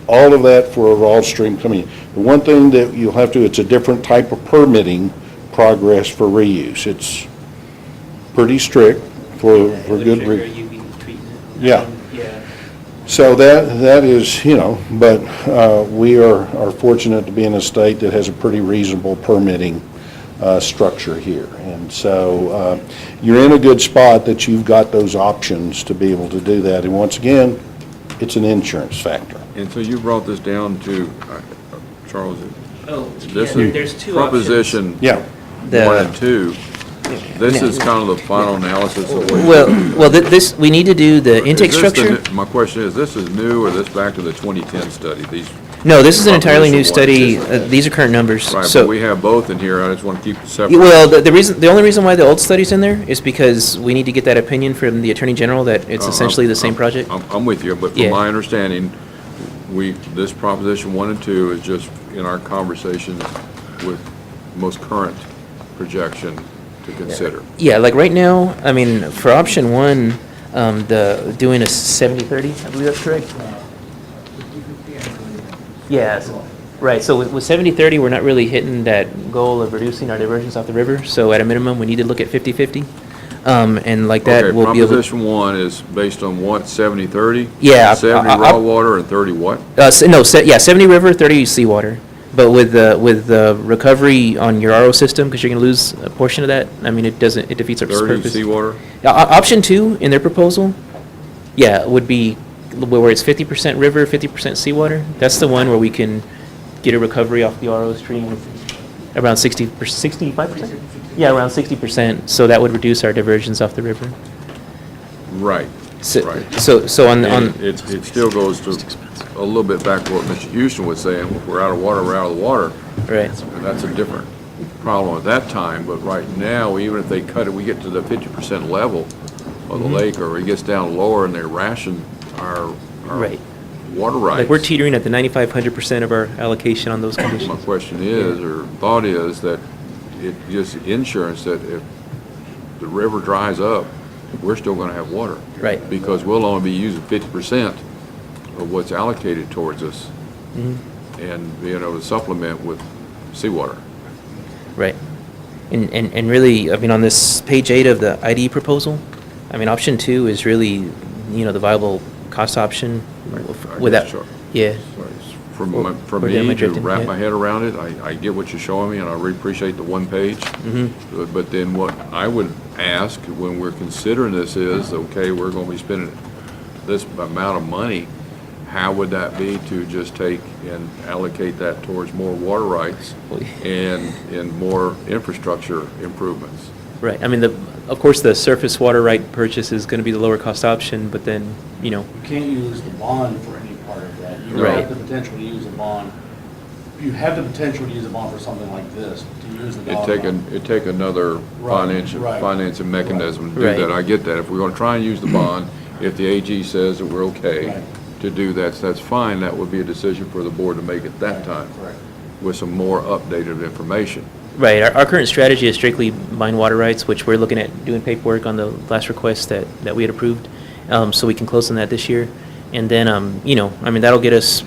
all of that for a raw stream coming in. The one thing that you'll have to, it's a different type of permitting progress for reuse. It's pretty strict for It would good trigger reason. UV treatment. Yeah. Yeah. So that is, but we are fortunate to be in a state that has a pretty reasonable permitting structure here. And so you're in a good spot that you've got those options to be able to do that. And once again, it's an insurance factor. And so you brought this down to, Charles, Oh, this yeah, is there's two proposition Yeah. 1 and 2. This is kind of the final analysis of what. Well, this, we need to do the intake Is this the structure. new- My question is, this is new or this back to the 2010 study? These, No, this is an entirely new Proposition study. one. These are current numbers. right, So, but we have both in here, I just want to keep it separate. well, the only reason why the old study's in there is because we need to get that opinion from the Attorney General that it's essentially the same project. I'm with you, but Yeah. from my understanding, this proposition 1 and 2 is just in our conversations with most current projection to consider. Yeah, like right now, I mean, for option one, doing a 70-30, I believe that's correct? Yes, right, so with 70-30, we're not really hitting that goal of reducing our diversions off the river, so at a minimum, we need to look at 50-50. And like that, Okay, we'll be able to. proposition 1 is based on what, 70-30? Yeah, 70 raw water and 30 what? No, 70 river, 30 seawater. But with the recovery on your RO system, because you're going to lose a portion of that, I mean, it defeats its 30 purpose. seawater? Option two in their proposal, yeah, would be where it's 50% river, 50% seawater. That's the one where we can get a recovery off the RO stream around 65%? Yeah, around 60%. So that would reduce our diversions off the river. Right, So, right. so on And it still goes to a little bit back to what Mr. Houston was saying, if we're out of water, we're out of the water. right. And that's a different problem at that time, but right now, even if they cut it, we get to the 50% level of the lake, or it gets down lower and they ration our Right. water rights. Like we're teetering at the 95-100% of our allocation on those My conditions. question is, or thought is, that it gives insurance that if the river dries up, we're still gonna have water. Right. Because we'll only be using 50% of what's allocated towards us, Mhm. and being able to supplement with seawater. Right. And really, I mean, on this page 8 of the ID proposal, I mean, option 2 is really, the viable cost option I without, guess, sure. yeah. For Or me am I to drifting? wrap Yeah. my head around it, I get what you're showing me, and I really appreciate the one page. But then what I would ask when we're considering this is, okay, we're gonna be spending this amount of money, how would that be to just take and allocate that towards more water rights and more infrastructure improvements? Right, I mean, of course, the surface water right purchase is gonna be the lower cost option, but then, You can't use the bond for any part of that. You Right. have the potential to use a bond. You have the potential to use a bond for something like this, to use the dollar amount. It'd take another Right. financing mechanism to do Right. that. I get that. If we're gonna try and use the bond, if the AG says that we're okay Right. to do that, that's fine. That would be a decision for the board to make at that time Correct. with some more updated information. right, our current strategy is strictly mine water rights, which we're looking at doing paperwork on the last request that we had approved, so we can close on that this year. And then, I mean, that'll get us,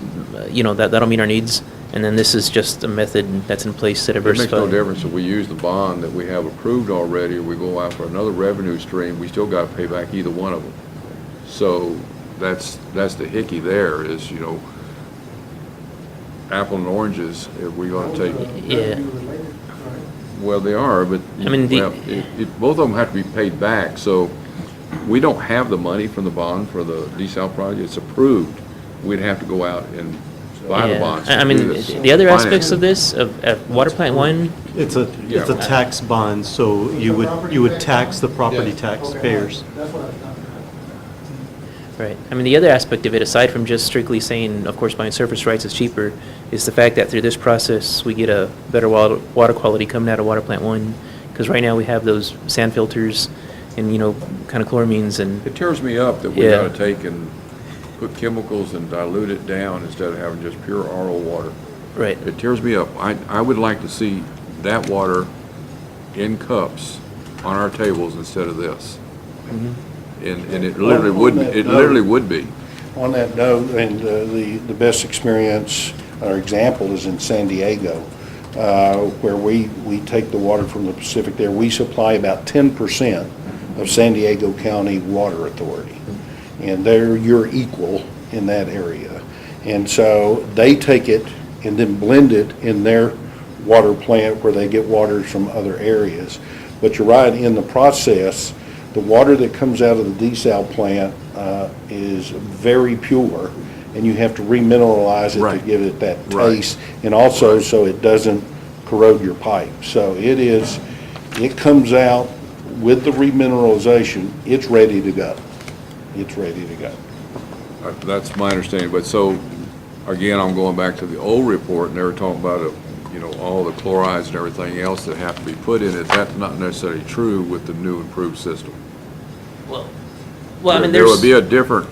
that'll meet our needs. And then this is just a method that's in place to It makes diversify. no difference if we use the bond that we have approved already, or we go out for another revenue stream, we still gotta pay back either one of them. So that's the hickey there is, apple and oranges, if we're gonna take, Yeah. well, they are, but, I mean, well, both of them have to be paid back, so we don't have the money from the bond for the desal project, it's approved. We'd have to go out and buy the Yeah. bonds I to mean, do this. the other Finance aspects it. of this, of Water Plant 1, It's a Yeah. tax bond, so you would tax the property taxpayers. That's what I've done. right. I mean, the other aspect of it, aside from just strictly saying, of course, buying surface rights is cheaper, is the fact that through this process, we get a better water quality coming out of Water Plant 1. Because right now, we have those sand filters and, kind of chloramines and, It tears me up that we Yeah. gotta take and put chemicals and dilute it down instead of having just pure RO water. right. It tears me up. I would like to see that water in cups on our tables instead of this. And it literally would be. On that note, and the best experience or example is in San Diego, where we take the water from the Pacific there. We supply about 10% of San Diego County Water Authority. And you're equal in that area. And so they take it and then blend it in their water plant where they get waters from other areas. But you're right, in the process, the water that comes out of the desal plant is very pure, and you have to remineralize it Right. to give it that Right. taste, and also so it doesn't corrode your pipe. So it comes out with the remineralization, it's ready to go. It's ready to go. That's my understanding. But so, again, I'm going back to the old report, and they were talking about, all the chlorides and everything else that have to be put in it. That's not necessarily true with the new improved system. Well, I mean, There there's. would be a different,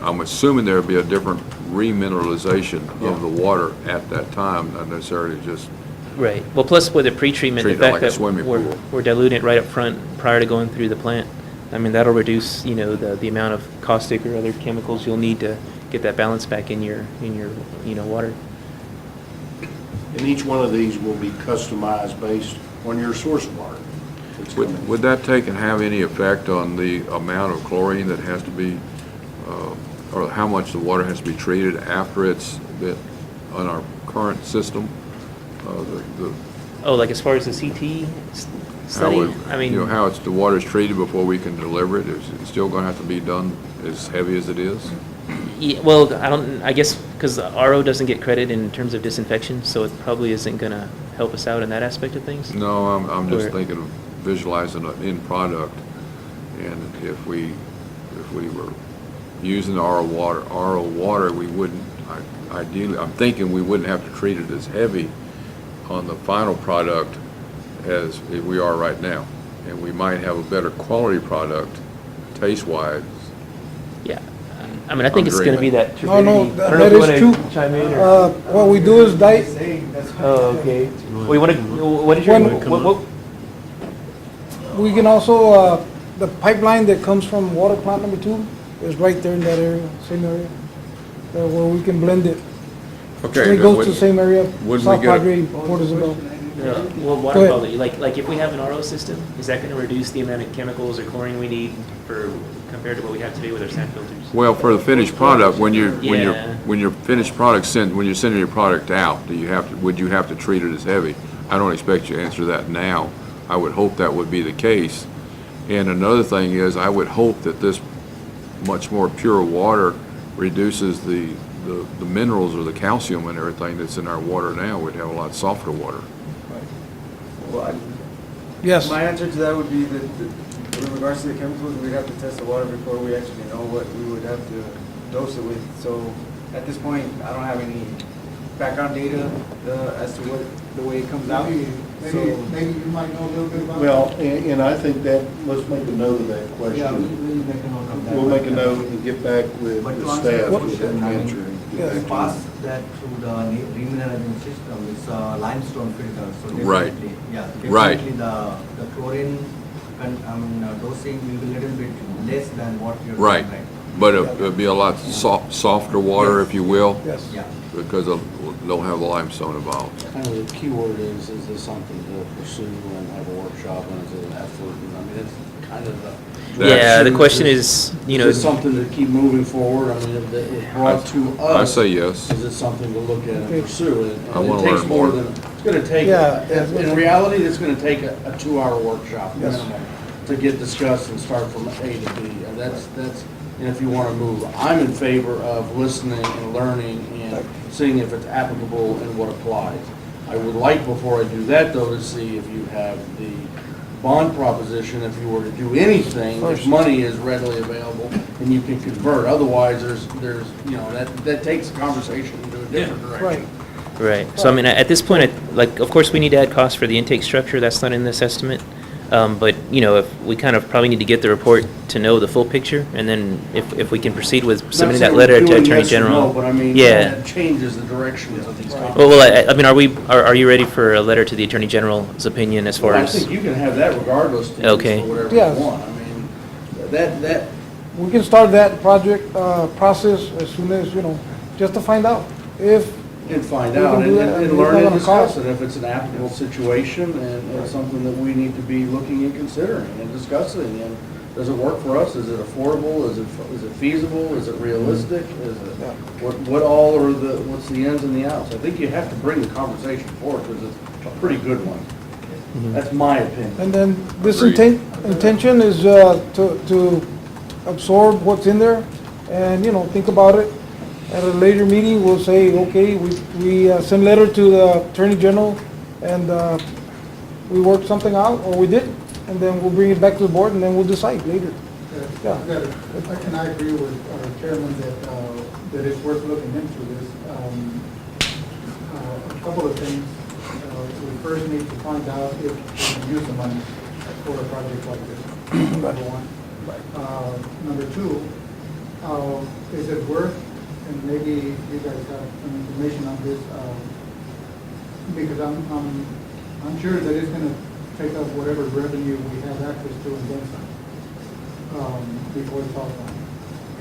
I'm assuming there would be a different remineralization of the water at that time, not necessarily just, Right. Well, plus with the pretreatment, the Treat it fact like a that swimming we're pool. we're diluting it right up front prior to going through the plant, I mean, that'll reduce, the amount of caustic or other chemicals you'll need to get that balance back in your, water. And each one of these will be customized based on your source water. that's coming. would that take and have any effect on the amount of chlorine that has to be, or how much the water has to be treated after it's been on our current system? The Oh, like as far as the CT how study? it- I mean, how the water's treated before we can deliver it? Is it still gonna have to be done as heavy as it is? well, I guess, because RO doesn't get credit in terms of disinfection, so it probably isn't gonna help us out in that aspect of things. No, I'm just Or- thinking of visualizing an end product. And if we were using RO water, we wouldn't, ideally, I'm thinking we wouldn't have to treat it as heavy on the final product as we are right now. And we might have a better quality product, taste-wise. Yeah. I mean, I think I'm it's gonna be dreaming. that No, no, turbidity. I don't know if that you is wanna true. chime in or. What we do is Oh, okay. Well, you wanna, what is your, what, we can also, the pipeline that comes from water plant number 2 is right there in that area, same area, where we can blend it. Okay. It goes to the same area, wouldn't we South get a- Padre, Port Isabel. Well, Go water ahead. quality, like if we have an RO system, is that gonna reduce the amount of chemicals or chlorine we need for, compared to what we have today with our sand filters? Well, for the finished product, when you're, Yeah. when your finished product when you're sending your product out, would you have to treat it as heavy? I don't expect you to answer that now. I would hope that would be the case. And another thing is, I would hope that this much more pure water reduces the minerals or the calcium and everything that's in our water now. We'd have a lot softer water. Well, Yes. my answer to that would be that with regards to the chemicals, we'd have to test the water before we actually know what we would have to dose it with. So at this point, I don't have any background data as to what the way it comes out. So, Maybe you might know a little bit about. Well, and I think that, let's make a note of that Yeah, question. we make a note of that. We'll make a note and get back with But the to answer staff your with question, that I mean, answer. and get Yes. back we to pass you. that through the remineralizing system, it's a limestone filter, so Right. definitely, yeah, Right. definitely the chlorine, dosing will be a little bit less than what you're Right. doing But it'd be a lot softer water, if you will, Yes. Yeah. because of, don't have the limestone involved. Kind of the key word is this something to pursue and have a workshop, and is it an effort? And I mean, it's kind of the. Yeah, the question is, you know, Is it something to keep moving forward? I mean, if it was brought to us. I say yes. Is it something to look at and pursue? And I wanna it takes learn more. It's gonna take, Yeah. in reality, it's gonna take a 2-hour workshop Yes. minimum to get discussed and start from A to B. And that's, and if you wanna move, I'm in favor of listening and learning and seeing if it's applicable and what applies. I would like, before I do that though, to see if you have the bond proposition, if you were to do anything, if First. money is readily available and you can convert. Otherwise, there's, you know, that takes the conversation into a different direction. Right. right. So I mean, at this point, like, of course, we need to add costs for the intake structure. That's not in this estimate. But, you know, if we kind of probably need to get the report to know the full picture, and then if we can proceed with submitting that letter to Attorney General. But I mean, Yeah. that changes the directions of these conversations. Well, I mean, are you ready for a letter to the Attorney General's opinion as far I as? think you can have that regardless to use Okay. for whatever Yes. you want. I mean, that, We can start that project, process as soon as, just to find out if, and find We out can and do that. I mean, and it's learn not and gonna discuss cost. it if it's an applicable situation and something that we need to be looking and considering and discussing. And does it work for us? Is it affordable? Is it feasible? Is it realistic? Is it, what all are what's the ins and the outs? I think you have to bring the conversation forward because it's a pretty good one. That's my opinion. and then this Agreed. intention is to absorb what's in there and, think about it. At a later meeting, we'll say, okay, we send letter to the Attorney General and we work something out, or we did, and then we'll bring it back to the board and then we'll decide later. Yeah. And I agree with our chairman that it's worth looking into this. A couple of things. We first need to find out if we can use the money for a project like this, number one. Number two, is it worth, and maybe you guys have some information on this, because I'm sure that it's gonna take up whatever revenue we have access to and then some, before it's all done.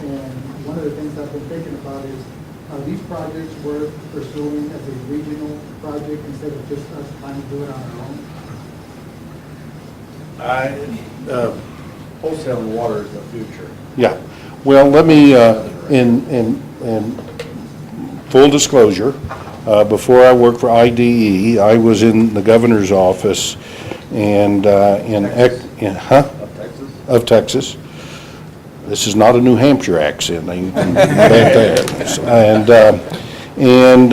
And one of the things I've been thinking about is, are these projects worth pursuing as a regional project instead of just us trying to do it on our own? Wholesaling water is the future. Yeah, well, let me, in full disclosure, before I worked for IDE, I was in the governor's office and of Texas. This is not a New Hampshire accent, you can bet that. And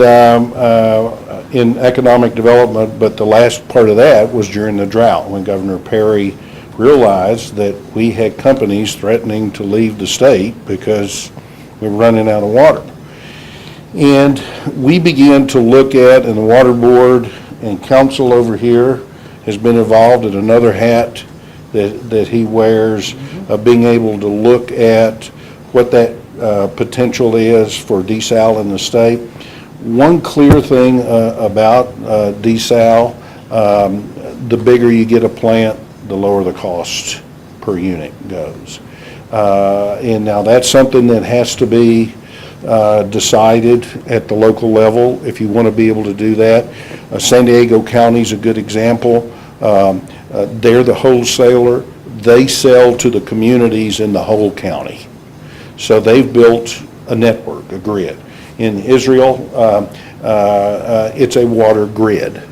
in economic development, but the last part of that was during the drought, when Governor Perry realized that we had companies threatening to leave the state because we were running out of water. And we began to look at, and the Water Board and council over here has been involved in another hat that he wears, of being able to look at what that potential is for desal in the state. One clear thing about desal, the bigger you get a plant, the lower the cost per unit goes. And now that's something that has to be decided at the local level, if you want to be able to do that. San Diego County's a good example. They're the wholesaler. They sell to the communities in the whole county. So they've built a network, a grid. In Israel, it's a water grid.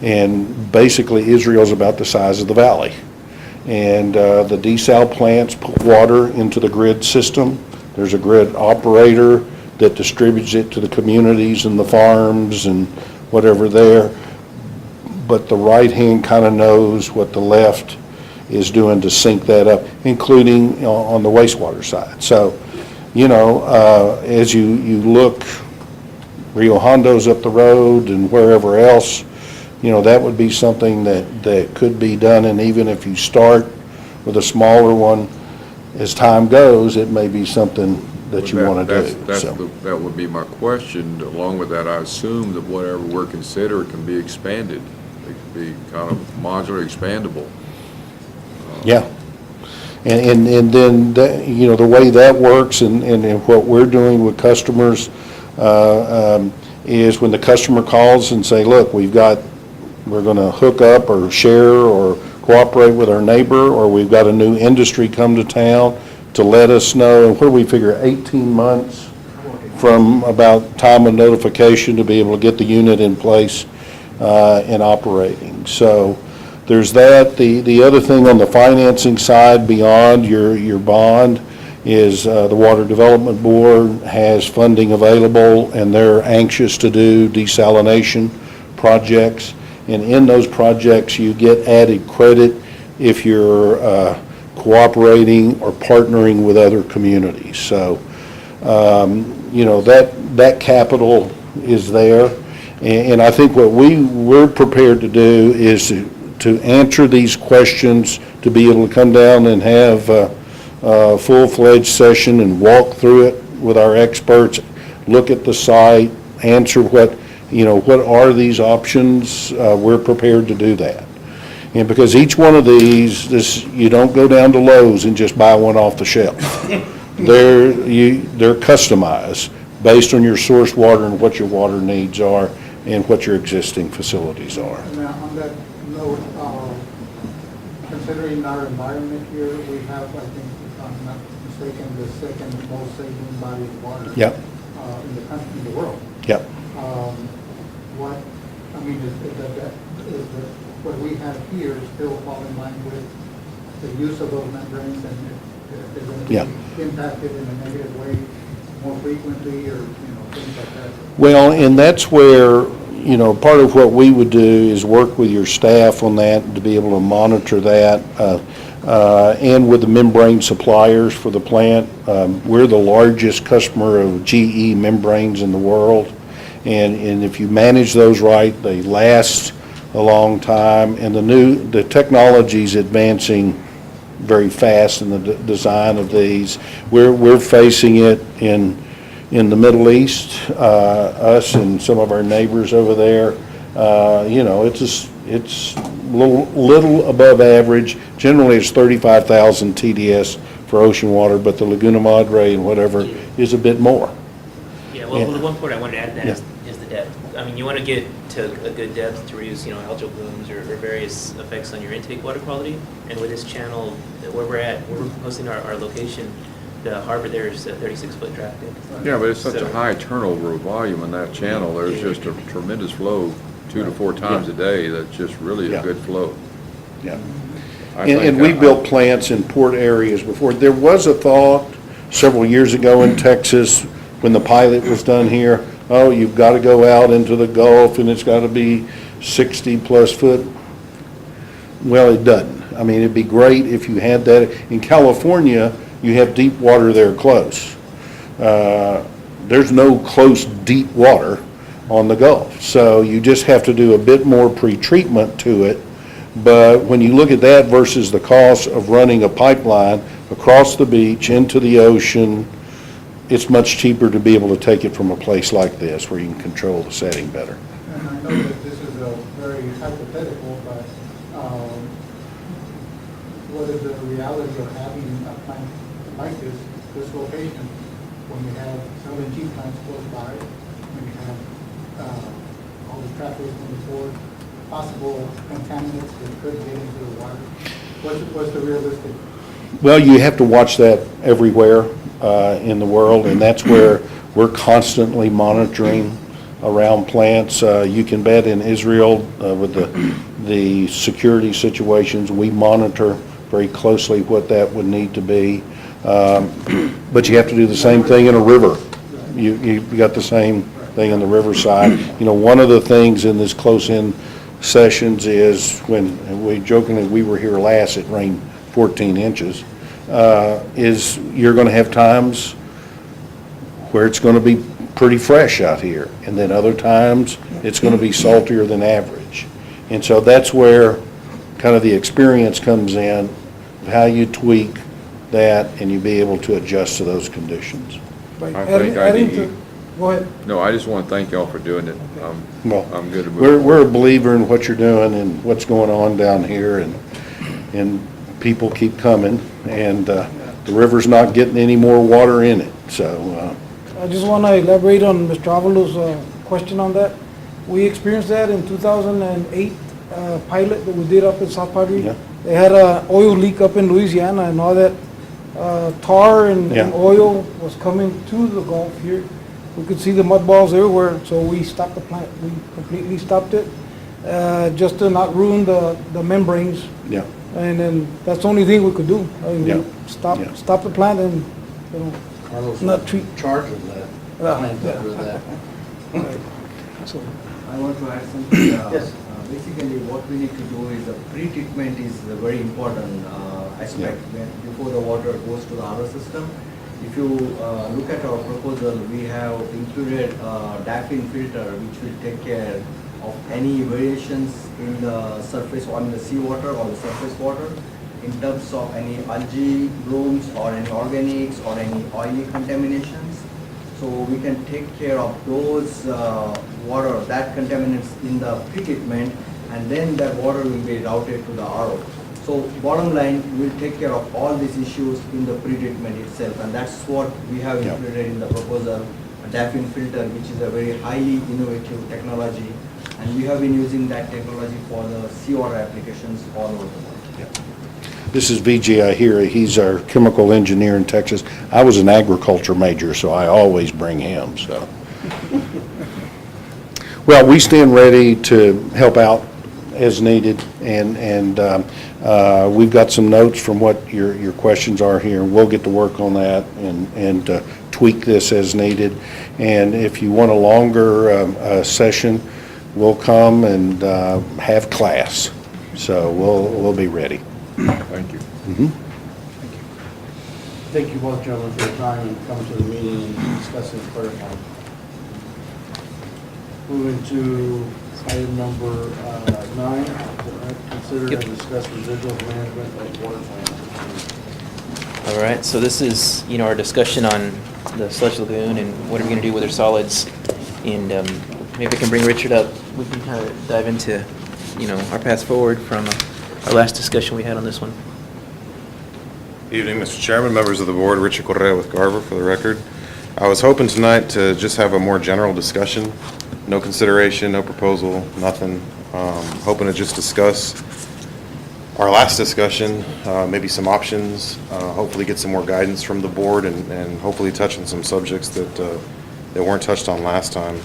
And basically, Israel's about the size of the valley. And the desal plants put water into the grid system. There's a grid operator that distributes it to the communities and the farms and whatever there. But the right hand kind of knows what the left is doing to sync that up, including on the wastewater side. So, you know, as you look, Rio Hondo's up the road and wherever else, you know, that would be something that could be done. And even if you start with a smaller one, as time goes, it may be something that you want to do. That would be my question. Along with that, I assume that whatever we're considering can be expanded. It could be kind of modular, expandable. Yeah. And then, that, you know, the way that works and what we're doing with customers is when the customer calls and say, look, we're going to hook up or share or cooperate with our neighbor, or we've got a new industry come to town, to let us know. And what do we figure, 18 months from about time of notification to be able to get the unit in place and operating. So there's that. The other thing on the financing side beyond your bond is the Water Development Board has funding available, and they're anxious to do desalination projects. And in those projects, you get added credit if you're cooperating or partnering with other communities. So, you know, that capital is there. And I think what we're prepared to do is to answer these questions, to be able to come down and have a full-fledged session and walk through it with our experts, look at the site, answer what are these options. We're prepared to do that. And because each one of these, you don't go down to Lowe's and just buy one off the shelf. They're customized based on your source water and what your water needs are and what your existing facilities are. And on that note, considering our environment here, we have, I think, if I'm not mistaken, the second most saving body of water Yep. In the country, in the world. Yep. What we have here still fall in line with the use of those membranes, and if they're going to be impacted in a negative way more frequently, or, things like that. Well, and that's where, part of what we would do is work with your staff on that to be able to monitor that, and with the membrane suppliers for the plant. We're the largest customer of GE membranes in the world, and if you manage those right, they last a long time, and the technology's advancing very fast in the design of these. We're facing it in the Middle East, us and some of our neighbors over there. It's a little above average. Generally, it's 35,000 TDS for ocean water, but the Laguna Madre and whatever is a bit more. Yeah, well, the one point I wanted to add to that is the depth. I mean, you want to get to a good depth to reduce, algal blooms or various effects on your intake water quality. And with this channel, where we're hosting our location, the harbor there is a 36-foot draft depth. Yeah, but it's such a high turnover of volume in that channel. There's just a tremendous flow 2 to 4 times a day. That's just really a good flow. Yeah. And we built plants in port areas before. There was a thought several years ago in Texas when the pilot was done here, oh, you've got to go out into the Gulf and it's got to be 60-plus foot. Well, it doesn't. I mean, it'd be great if you had that. In California, you have deep water there close. There's no close deep water on the Gulf. So you just have to do a bit more pre-treatment to it. But when you look at that versus the cost of running a pipeline across the beach into the ocean, it's much cheaper to be able to take it from a place like this where you can control the setting better. And I know that this is a very hypothetical, but what is the reality of having a plant like this location when you have LNG plants close by, when you have all the traffic moving forward, possible contaminants that could get into the water? What's the realistic? Well, you have to watch that everywhere in the world, and that's where we're constantly monitoring around plants. You can bet in Israel with the security situations, we monitor very closely what that would need to be. But you have to do the same thing in a river. You got the same thing on the riverside. You know, one of the things in this close-in sessions is when we jokingly, we were here last, it rained 14 inches, is you're going to have times where it's going to be pretty fresh out here, and then other times it's going to be saltier than average. And so that's where kind of the experience comes in, of how you tweak that and you be able to adjust to those conditions. Right. I think Adding IDE to- Go ahead. No, I just want to thank y'all for doing it. Well, I'm good to move. We're a believer in what you're doing and what's going on down here, and people keep coming, and the river's not getting any more water in it, so. I just want to elaborate on Mr. Avalos' question on that. We experienced that in 2008 pilot that we did up in South Padre. Yeah. They had an oil leak up in Louisiana, and all that tar and Yeah. oil was coming to the Gulf here. We could see the mud balls everywhere, so we stopped the plant. We completely stopped it, just to not ruin the membranes. Yeah. And then that's the only thing we could do. I mean, Yeah. we stop Yeah. the plant and, you know, Carlos Not was treat- in charge of that, Yeah. plant that with that. so. I want to add something. Yes. Basically, what we need to do is the pre-treatment is a very important aspect before the water goes to the RO system. If you look at our proposal, we have included a DAFIN filter which will take care of any variations in the surface, on the seawater or the surface water, in terms of any algae blooms or any organics or any oily contaminations. So we can take care of those water, that contaminants in the pre-treatment, and then that water will be routed to the RO. So bottom line, we'll take care of all these issues in the pre-treatment itself, and that's what we have Yeah. included in the proposal, a DAFIN filter, which is a very highly innovative technology, and we have been using that technology for the seawater applications all over the world. This is VGI here. He's our chemical engineer in Texas. I was an agriculture major, so I always bring him, so. Well, we stand ready to help out as needed, and we've got some notes from what your questions are here. We'll get to work on that and tweak this as needed. And if you want a longer session, we'll come and have class. So we'll be ready. Thank you. Thank you both gentlemen for your time and coming to the meeting and discussing and clarifying. Moving to item number 9, consider Yep. and discuss residual management of water plants. All right, so this is, our discussion on the sludge lagoon and what are we going to do with our solids. And maybe I can bring Richard up. We can kind of dive into, our path forward from our last discussion we had on this one. Evening, Mr. Chairman, members of the board, Richard Correa with Garver for the record. I was hoping tonight to just have a more general discussion, no consideration, no proposal, nothing. Hoping to just discuss our last discussion, maybe some options, hopefully get some more guidance from the board and hopefully touch on some subjects that weren't touched on last time.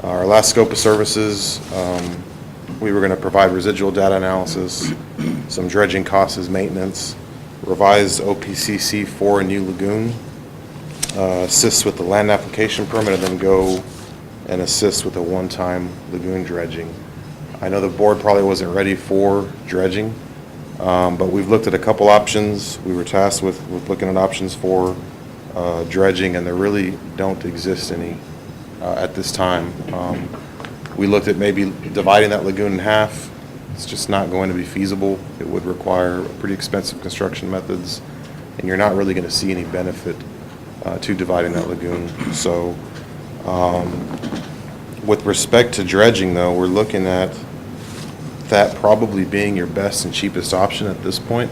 Our last scope of services, we were going to provide residual data analysis, some dredging costs as maintenance, revised OPCC for a new lagoon, assists with the land application permit, and then go and assist with a one-time lagoon dredging. I know the board probably wasn't ready for dredging, but we've looked at a couple options. We were tasked with looking at options for dredging, and there really don't exist any at this time. We looked at maybe dividing that lagoon in half. It's just not going to be feasible. It would require pretty expensive construction methods, and you're not really going to see any benefit to dividing that lagoon. So with respect to dredging, though, we're looking at that probably being your best and cheapest option at this point.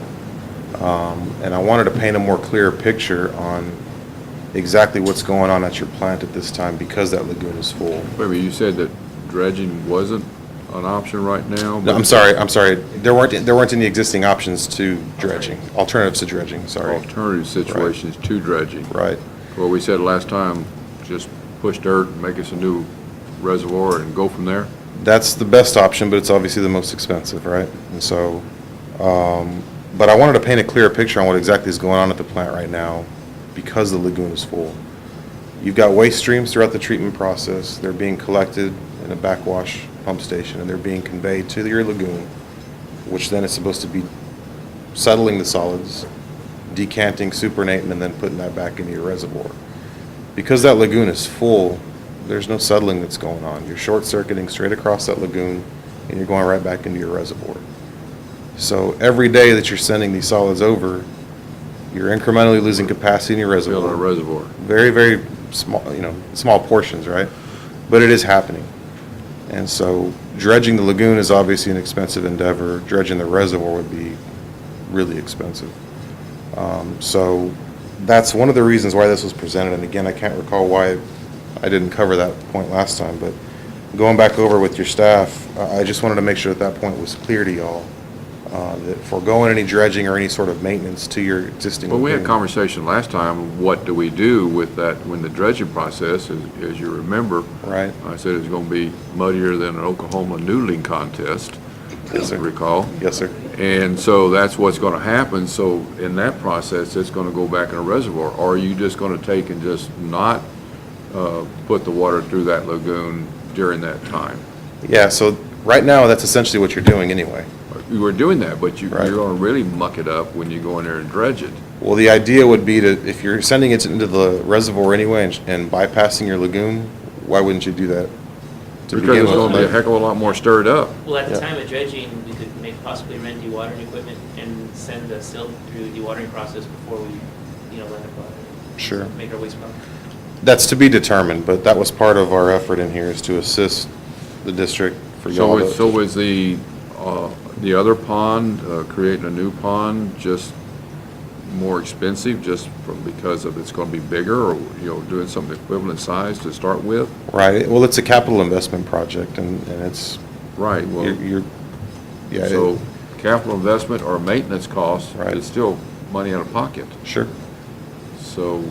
And I wanted to paint a more clear picture on exactly what's going on at your plant at this time because that lagoon is full. Wait a minute, you said that dredging wasn't an option right now? No, I'm sorry. There weren't any existing options to dredging, alternatives to dredging, sorry. Alternative situations to dredging. Right. Well, we said last time, just push dirt, make us a new reservoir and go from there? That's the best option, but it's obviously the most expensive, right? And so, but I wanted to paint a clearer picture on what exactly is going on at the plant right now because the lagoon is full. You've got waste streams throughout the treatment process. They're being collected in a backwash pump station, and they're being conveyed to your lagoon, which then is supposed to be settling the solids, decanting, supernating, and then putting that back into your reservoir. Because that lagoon is full, there's no settling that's going on. You're short-circuiting straight across that lagoon, and you're going right back into your reservoir. So every day that you're sending these solids over, you're incrementally losing capacity in your reservoir. Building a reservoir. Very, very small, small portions, right? But it is happening. And so dredging the lagoon is obviously an expensive endeavor. Dredging the reservoir would be really expensive. So that's one of the reasons why this was presented. And again, I can't recall why I didn't cover that point last time, but going back over with your staff, I just wanted to make sure that point was clear to y'all, that foregoing any dredging or any sort of maintenance to your existing Well, we had a lagoon. conversation last time, what do we do with that, when the dredging process, as you remember. Right. I said it's going to be muddier than an Oklahoma noodling contest, Yes, sir. recall. Yes, sir. And so that's what's going to happen. So in that process, it's going to go back in a reservoir. Or are you just going to take and just not put the water through that lagoon during that time? Yeah, so right now, that's essentially what you're doing anyway. You were doing that, but you're Right. going to really muck it up when you go in there and dredge it. Well, the idea would be to, if you're sending it into the reservoir anyway and bypassing your lagoon, why wouldn't you do that? to Because begin it's going to be a with? heck of a lot more stirred up. Well, at the Yeah. time of dredging, we could possibly rent dewatering equipment and send the silt through the dewatering process before we, let it go. Sure. Make our waste product. That's to be determined, but that was part of our effort in here, is to assist the district for y'all to. So is the other pond, creating a new pond, just more expensive just because of it's going to be bigger, or, doing something equivalent size to start with? Right, well, it's a capital investment project, and it's, Right, well, yeah. so capital investment or maintenance costs Right. is still money out of pocket. Sure. So,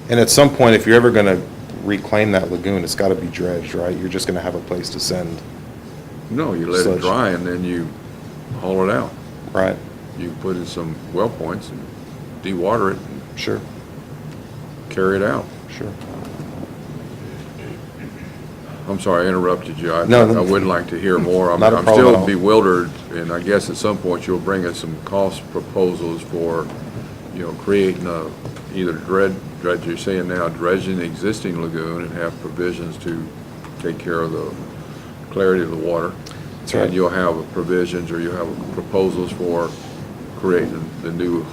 And at some point, if you're ever gonna reclaim that lagoon, it's gotta be dredged, right? You're just gonna have a place to send, no, you let it Sludge. dry and then you haul it out. right? You put in some well points and de-water it and Sure, carry it out. sure. I'm sorry, I interrupted you. I No. would like to hear more. Not a I'm problem at still all. bewildered, and I guess at some point you'll bring us some cost proposals for, creating either dredge, you're saying now, dredging the existing lagoon and have provisions to take care of the clarity of the water. That's right. And you'll have provisions, or you'll have proposals for creating the new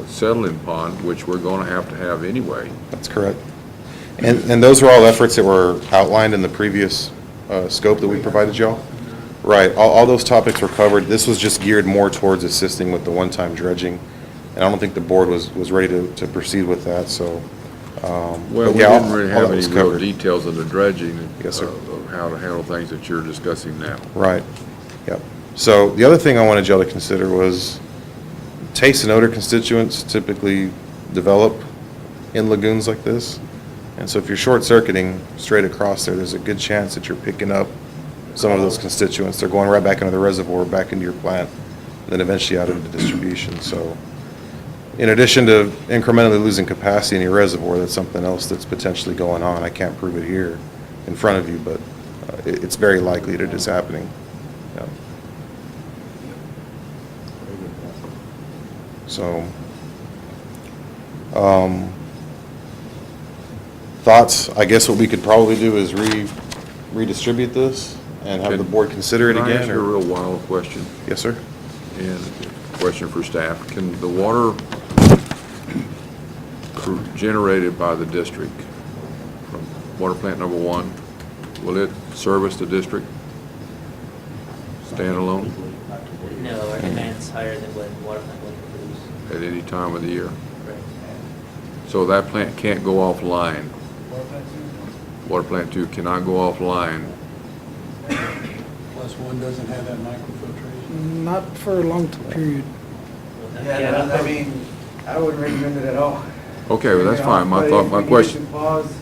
settling pond, which we're going to have anyway. That's correct. And those are all efforts that were outlined in the previous scope that we provided y'all? Right, all those topics were covered. This was just geared more towards assisting with the one-time dredging. And I don't think the board was ready to proceed with that, so. Well, but we yeah, didn't really all have that any was real covered. details of the dredging. Yes, sir. Of how to handle things that you're discussing now. Right, yep. So the other thing I wanted y'all to consider was taste and odor constituents typically develop in lagoons like this. And so if you're short-circuiting straight across there's a good chance that you're picking up some of those constituents. They're going right back into the reservoir, back into your plant, then eventually out into distribution. So in addition to incrementally losing capacity in your reservoir, that's something else that's potentially going on. I can't prove it here in front of you, but it's very likely that it is happening. Yeah. So, thoughts? I guess what we could probably do is redistribute this and have the board consider it Can I again? ask you a or- real wild question? Yes, sir. And a question for staff. Can the water generated by the district from water plant number 1, will it service the district standalone No, our demand's higher than what water plant will produce. at any time of the year? Right. So that plant can't go offline. Water plant 2 cannot go offline. Plus one doesn't have that microfiltration. Not for a long period. Yeah, I mean, I wouldn't recommend it at all. Okay, well, that's fine. My But thought, if my we needed question, to pause,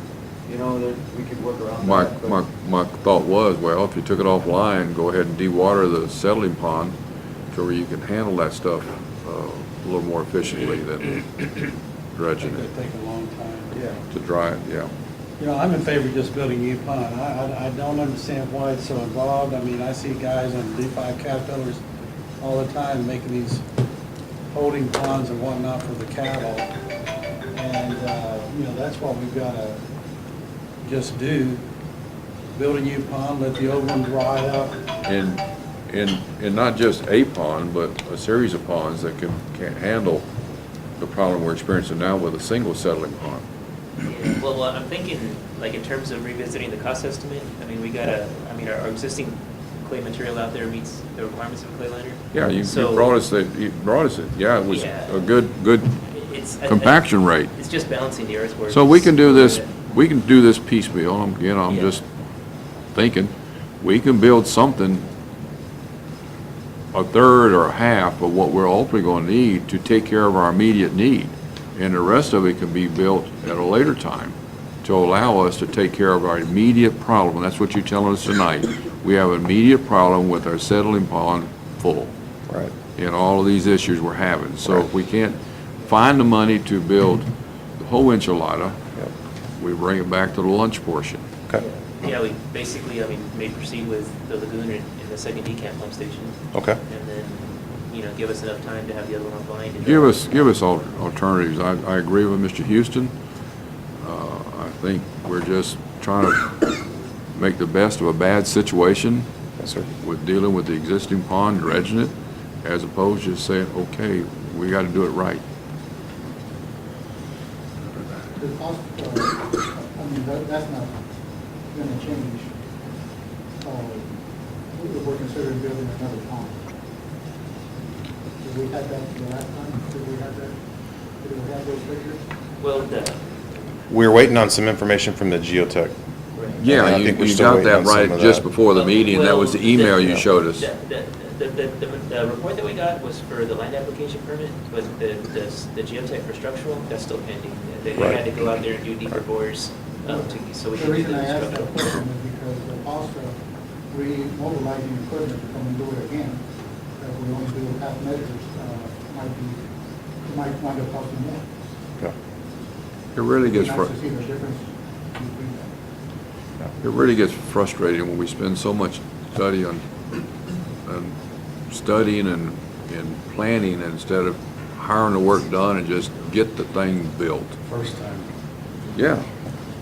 you know, that we could work around my, that. but- my thought was, well, if you took it offline, go ahead and dewater the settling pond to where you can handle that stuff a little more efficiently than I think dredging it that'd take a long time. Yeah. to dry it, yeah. You know, I'm in favor of just building a new pond. I don't understand why it's so involved. I mean, I see guys on D5 Caterpillars all the time making these holding ponds and whatnot for the cattle. And, you know, that's what we've got to just do. Build a new pond, let the old one dry up. And not just a pond, but a series of ponds that can handle the problem we're experiencing now with a single settling pond. Yeah, well, I'm thinking, like, in terms of revisiting the cost estimate, I mean, our existing clay material out there meets the requirements of a clay liner. Yeah, you So- brought us it, yeah, it was Yeah. a good It's compaction rate. It's just balancing the earthworks. So we can do this piecemeal. I'm Yeah. just thinking, we can build something a third or a half of what we're ultimately going to need to take care of our immediate need. And the rest of it can be built at a later time to allow us to take care of our immediate problem. And that's what you're telling us tonight. We have an immediate problem with our settling pond full. Right. And all of these issues we're having. So if we can't find the money to build the whole enchilada, we bring it back to the lunch portion. Okay. Yeah, we basically, may proceed with the lagoon and the second decant pump station. Okay. And then, give us enough time to have the other one offline. and- Give us alternatives. I agree with Mr. Houston. I think we're just trying to make the best of a bad situation Yes, sir. with dealing with the existing pond, dredging it, as opposed to just saying, okay, we got to do it right. The cost, that's not gonna change. We're considering building another pond. Did we have that the last time? Did we have those figures? Well, We're waiting on some information from the geotech. Yeah, I you think we're you still got waiting that on some right of just that. before the meeting. That was the email you showed us. The report that we got was for the land application permit, but the geotech for structural, that's still pending. They had to go out there and do deeper bores, so we The can do reason I the asked that structural. question is because the cost of remobilizing equipment to come and do it again, if we only do half measures, might wind up costing more. Okay. It really gets Nice to see the difference between that. It really gets frustrating when we spend so much studying and planning instead of hiring the work done and just get the thing built. First time. Yeah,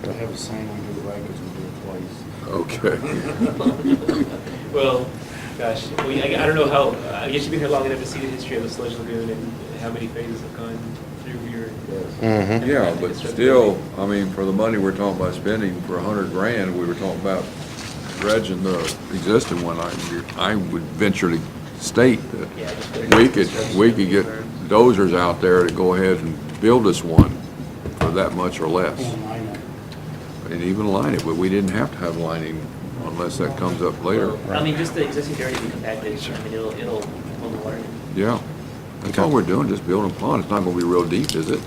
I have a saying, we do it right because we do it twice. okay. Well, gosh, I don't know how, I guess you've been here long enough to see the history of the sludge lagoon and how many phases have gone through here. Mm-hmm. Yeah, but still, for the money we're talking about spending for $100,000, we were talking about dredging the existing one. I would venture to state that Yeah, we could get dozers out there to go ahead and build us one for that much or less. And even line it, but we didn't have to have lining unless that comes up later. Just the existing dirt will be compacted, it'll hold the water in. Yeah, that's all we're doing, just building a pond. It's not gonna be real deep, is it?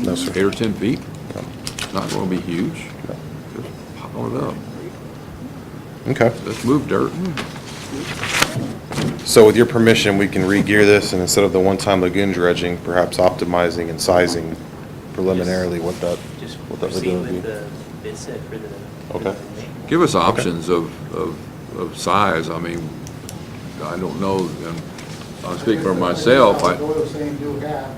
No, sir. 8 or 10 feet? It's not gonna be huge. Just pile it up. Okay. Let's move dirt. So with your permission, we can re-gear this, and instead of the one-time lagoon dredging, perhaps optimizing and sizing preliminarily what that Just lagoon proceed would be. with the bid set for the. Okay. Give us options of size. I don't know, and I'm speaking for myself. Doyle saying do half,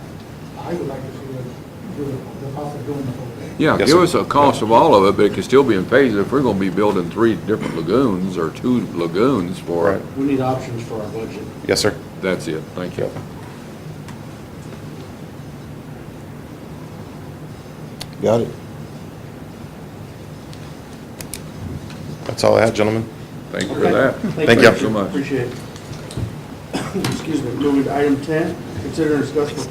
I would like to see the cost of doing the whole thing. Yeah, Yes, give sir. us a cost of all of it, but it can still be in phases. If we're gonna be building 3 different lagoons or 2 lagoons for, Right. We need options for our budget. Yes, sir. that's it. Thank you. Got it. That's all I had, gentlemen. Thank you for that. Thank you. So much. Appreciate it. Excuse me, moving to item 10, consider and discuss for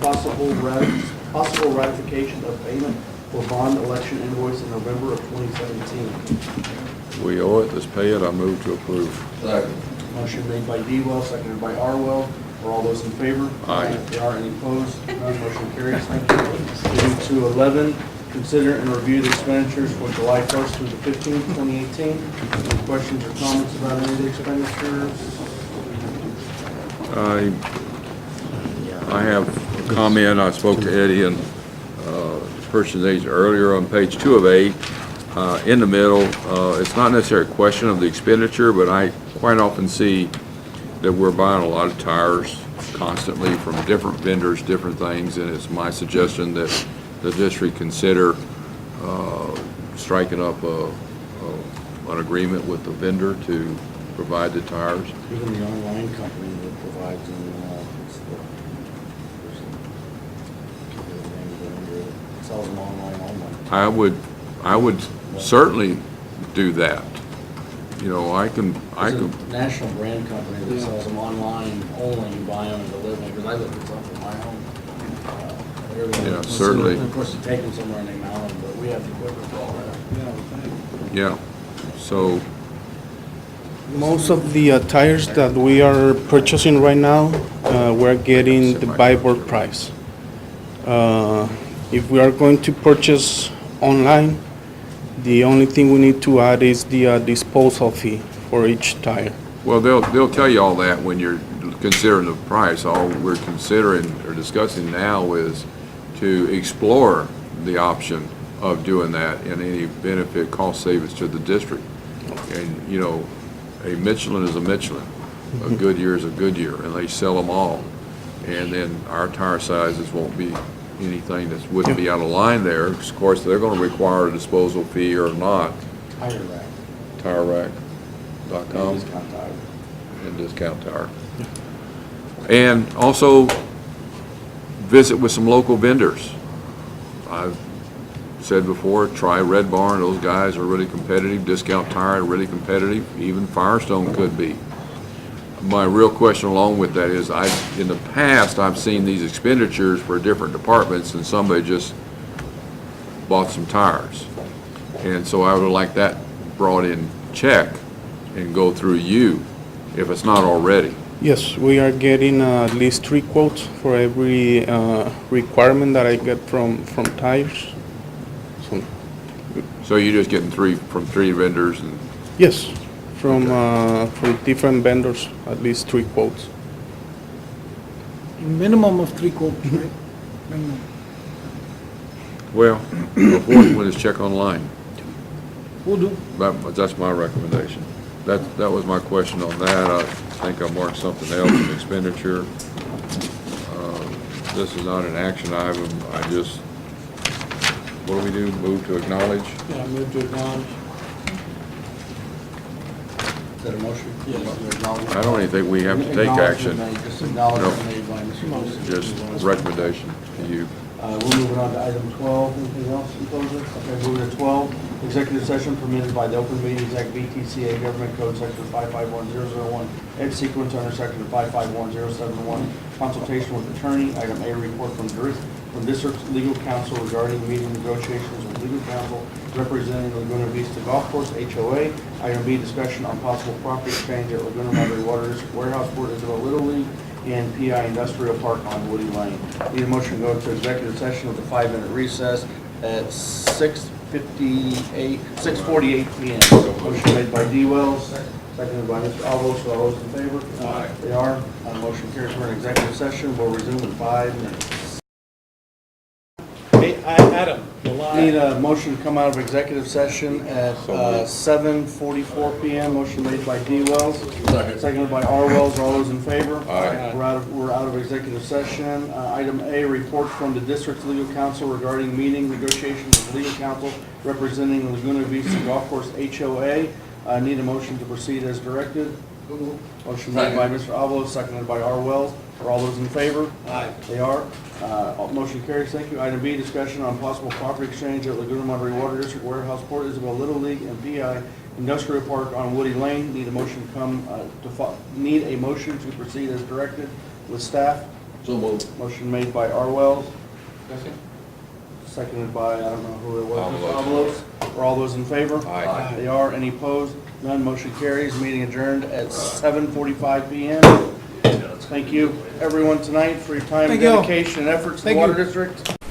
possible ratification of payment for bond election invoice in November of 2017. We owe it, let's pay it, I move to approve. Motion made by D-Well, seconded by R-Well. Are all those in favor? Aye. If there are any opposed, none, motion carries. Thank you. Moving to 11, consider and review the expenditures for July 1st through the 15th, 2018. Any questions or comments about any of the expenditures? I have a comment, I spoke to Eddie and person's age earlier on page 2 of 8. In the middle, it's not necessarily a question of the expenditure, but I quite often see that we're buying a lot of tires constantly from different vendors, different things, and it's my suggestion that the district consider striking up an agreement with the vendor to provide the tires. Even the online company that provides them, sells them online only. I would certainly do that. You know, I can. There's a national brand company that sells them online only, you buy them and deliver them, because I looked at some for my own. Yeah, certainly. Of course, you take them somewhere and they mount them, but we have the equipment for all that. Yeah, so, Most of the tires that we are purchasing right now, we're getting the buy board price. If we are going to purchase online, the only thing we need to add is the disposal fee for each tire. well, they'll tell you all that when you're considering the price. All we're considering or discussing now is to explore the option of doing that and any benefit, cost savings to the district. And, you know, a Michelin is a Michelin, a Goodyear is a Goodyear, and they sell them all. And then our tire sizes won't be anything that wouldn't be out of line there. Of course, they're gonna require a disposal fee or not. Tire rack. TireRack.com Discount tire. and Discount Tire. And also visit with some local vendors. I've said before, try Red Barn, those guys are really competitive. Discount Tire, really competitive. Even Firestone could be. My real question along with that is, in the past, I've seen these expenditures for different departments and somebody just bought some tires. And so I would like that brought in check and go through you, if it's not already. Yes, we are getting at least 3 quotes for every requirement that I get from tires. So you're just getting from three vendors and, Yes, from different vendors, at least 3 quotes. Minimum of 3 quotes, right? Minimum. well, the fourth one is check online. Will do. That's my recommendation. That was my question on that. I think I marked something else in expenditure. This is not an action item. What do we do? Move to acknowledge? Yeah, move to acknowledge. Is that a motion? Yes. I don't even think we have to take action. Just acknowledgement No. made by Mr. Wilson. Just recommendation to you. We're moving on to item 12. Anything else in closing? Okay, moving to 12. Executive session permitted by the Open Meetings Act, VTCA, Government Code, Section 551001, Ed sequence under Section 551071, consultation with attorney. Item A, report from district legal counsel regarding meeting negotiations with legal counsel representing Laguna Vista Golf Course, HOA. Item B, discussion on possible property exchange at Laguna Madre Water District Warehouse Port Isabel Little League and PI Industrial Park on Woody Lane. Need a motion to go to executive session with a 5-minute recess at 6:48 p.m. Motion made by D. Wells, seconded by Mr. Alves. All those in favor? Aye. They are. Motion carries for an executive session. We'll resume in 5 minutes. Hey, Adam, Need a motion to come out of executive session at 7:44 p.m. Motion made by D. Wells, seconded by R. Wells. All those in favor? Aye. We're out of executive session. Item A, report from the district's legal counsel regarding meeting negotiations with legal counsel representing Laguna Vista Golf Course HOA. Need a motion to proceed as directed. Motion made by Mr. Alves, seconded by R. Wells. Are all those in favor? Aye. They are. Motion carries. Thank you. Item B, discussion on possible property exchange at Laguna Madre Water District Warehouse Port Isabel Little League and PI Industrial Park on Woody Lane. Need a motion need a motion to proceed as directed with staff. So moved. Motion made by R. Wells. seconded by, I don't know who it was. Avalos. Avalos. Are all those in favor? Aye. They are. Any opposed? None. Motion carries. Meeting adjourned at 7:45 PM. Thank you, everyone, tonight for your time and Thank you all. dedication and efforts to the Thank Water you. District.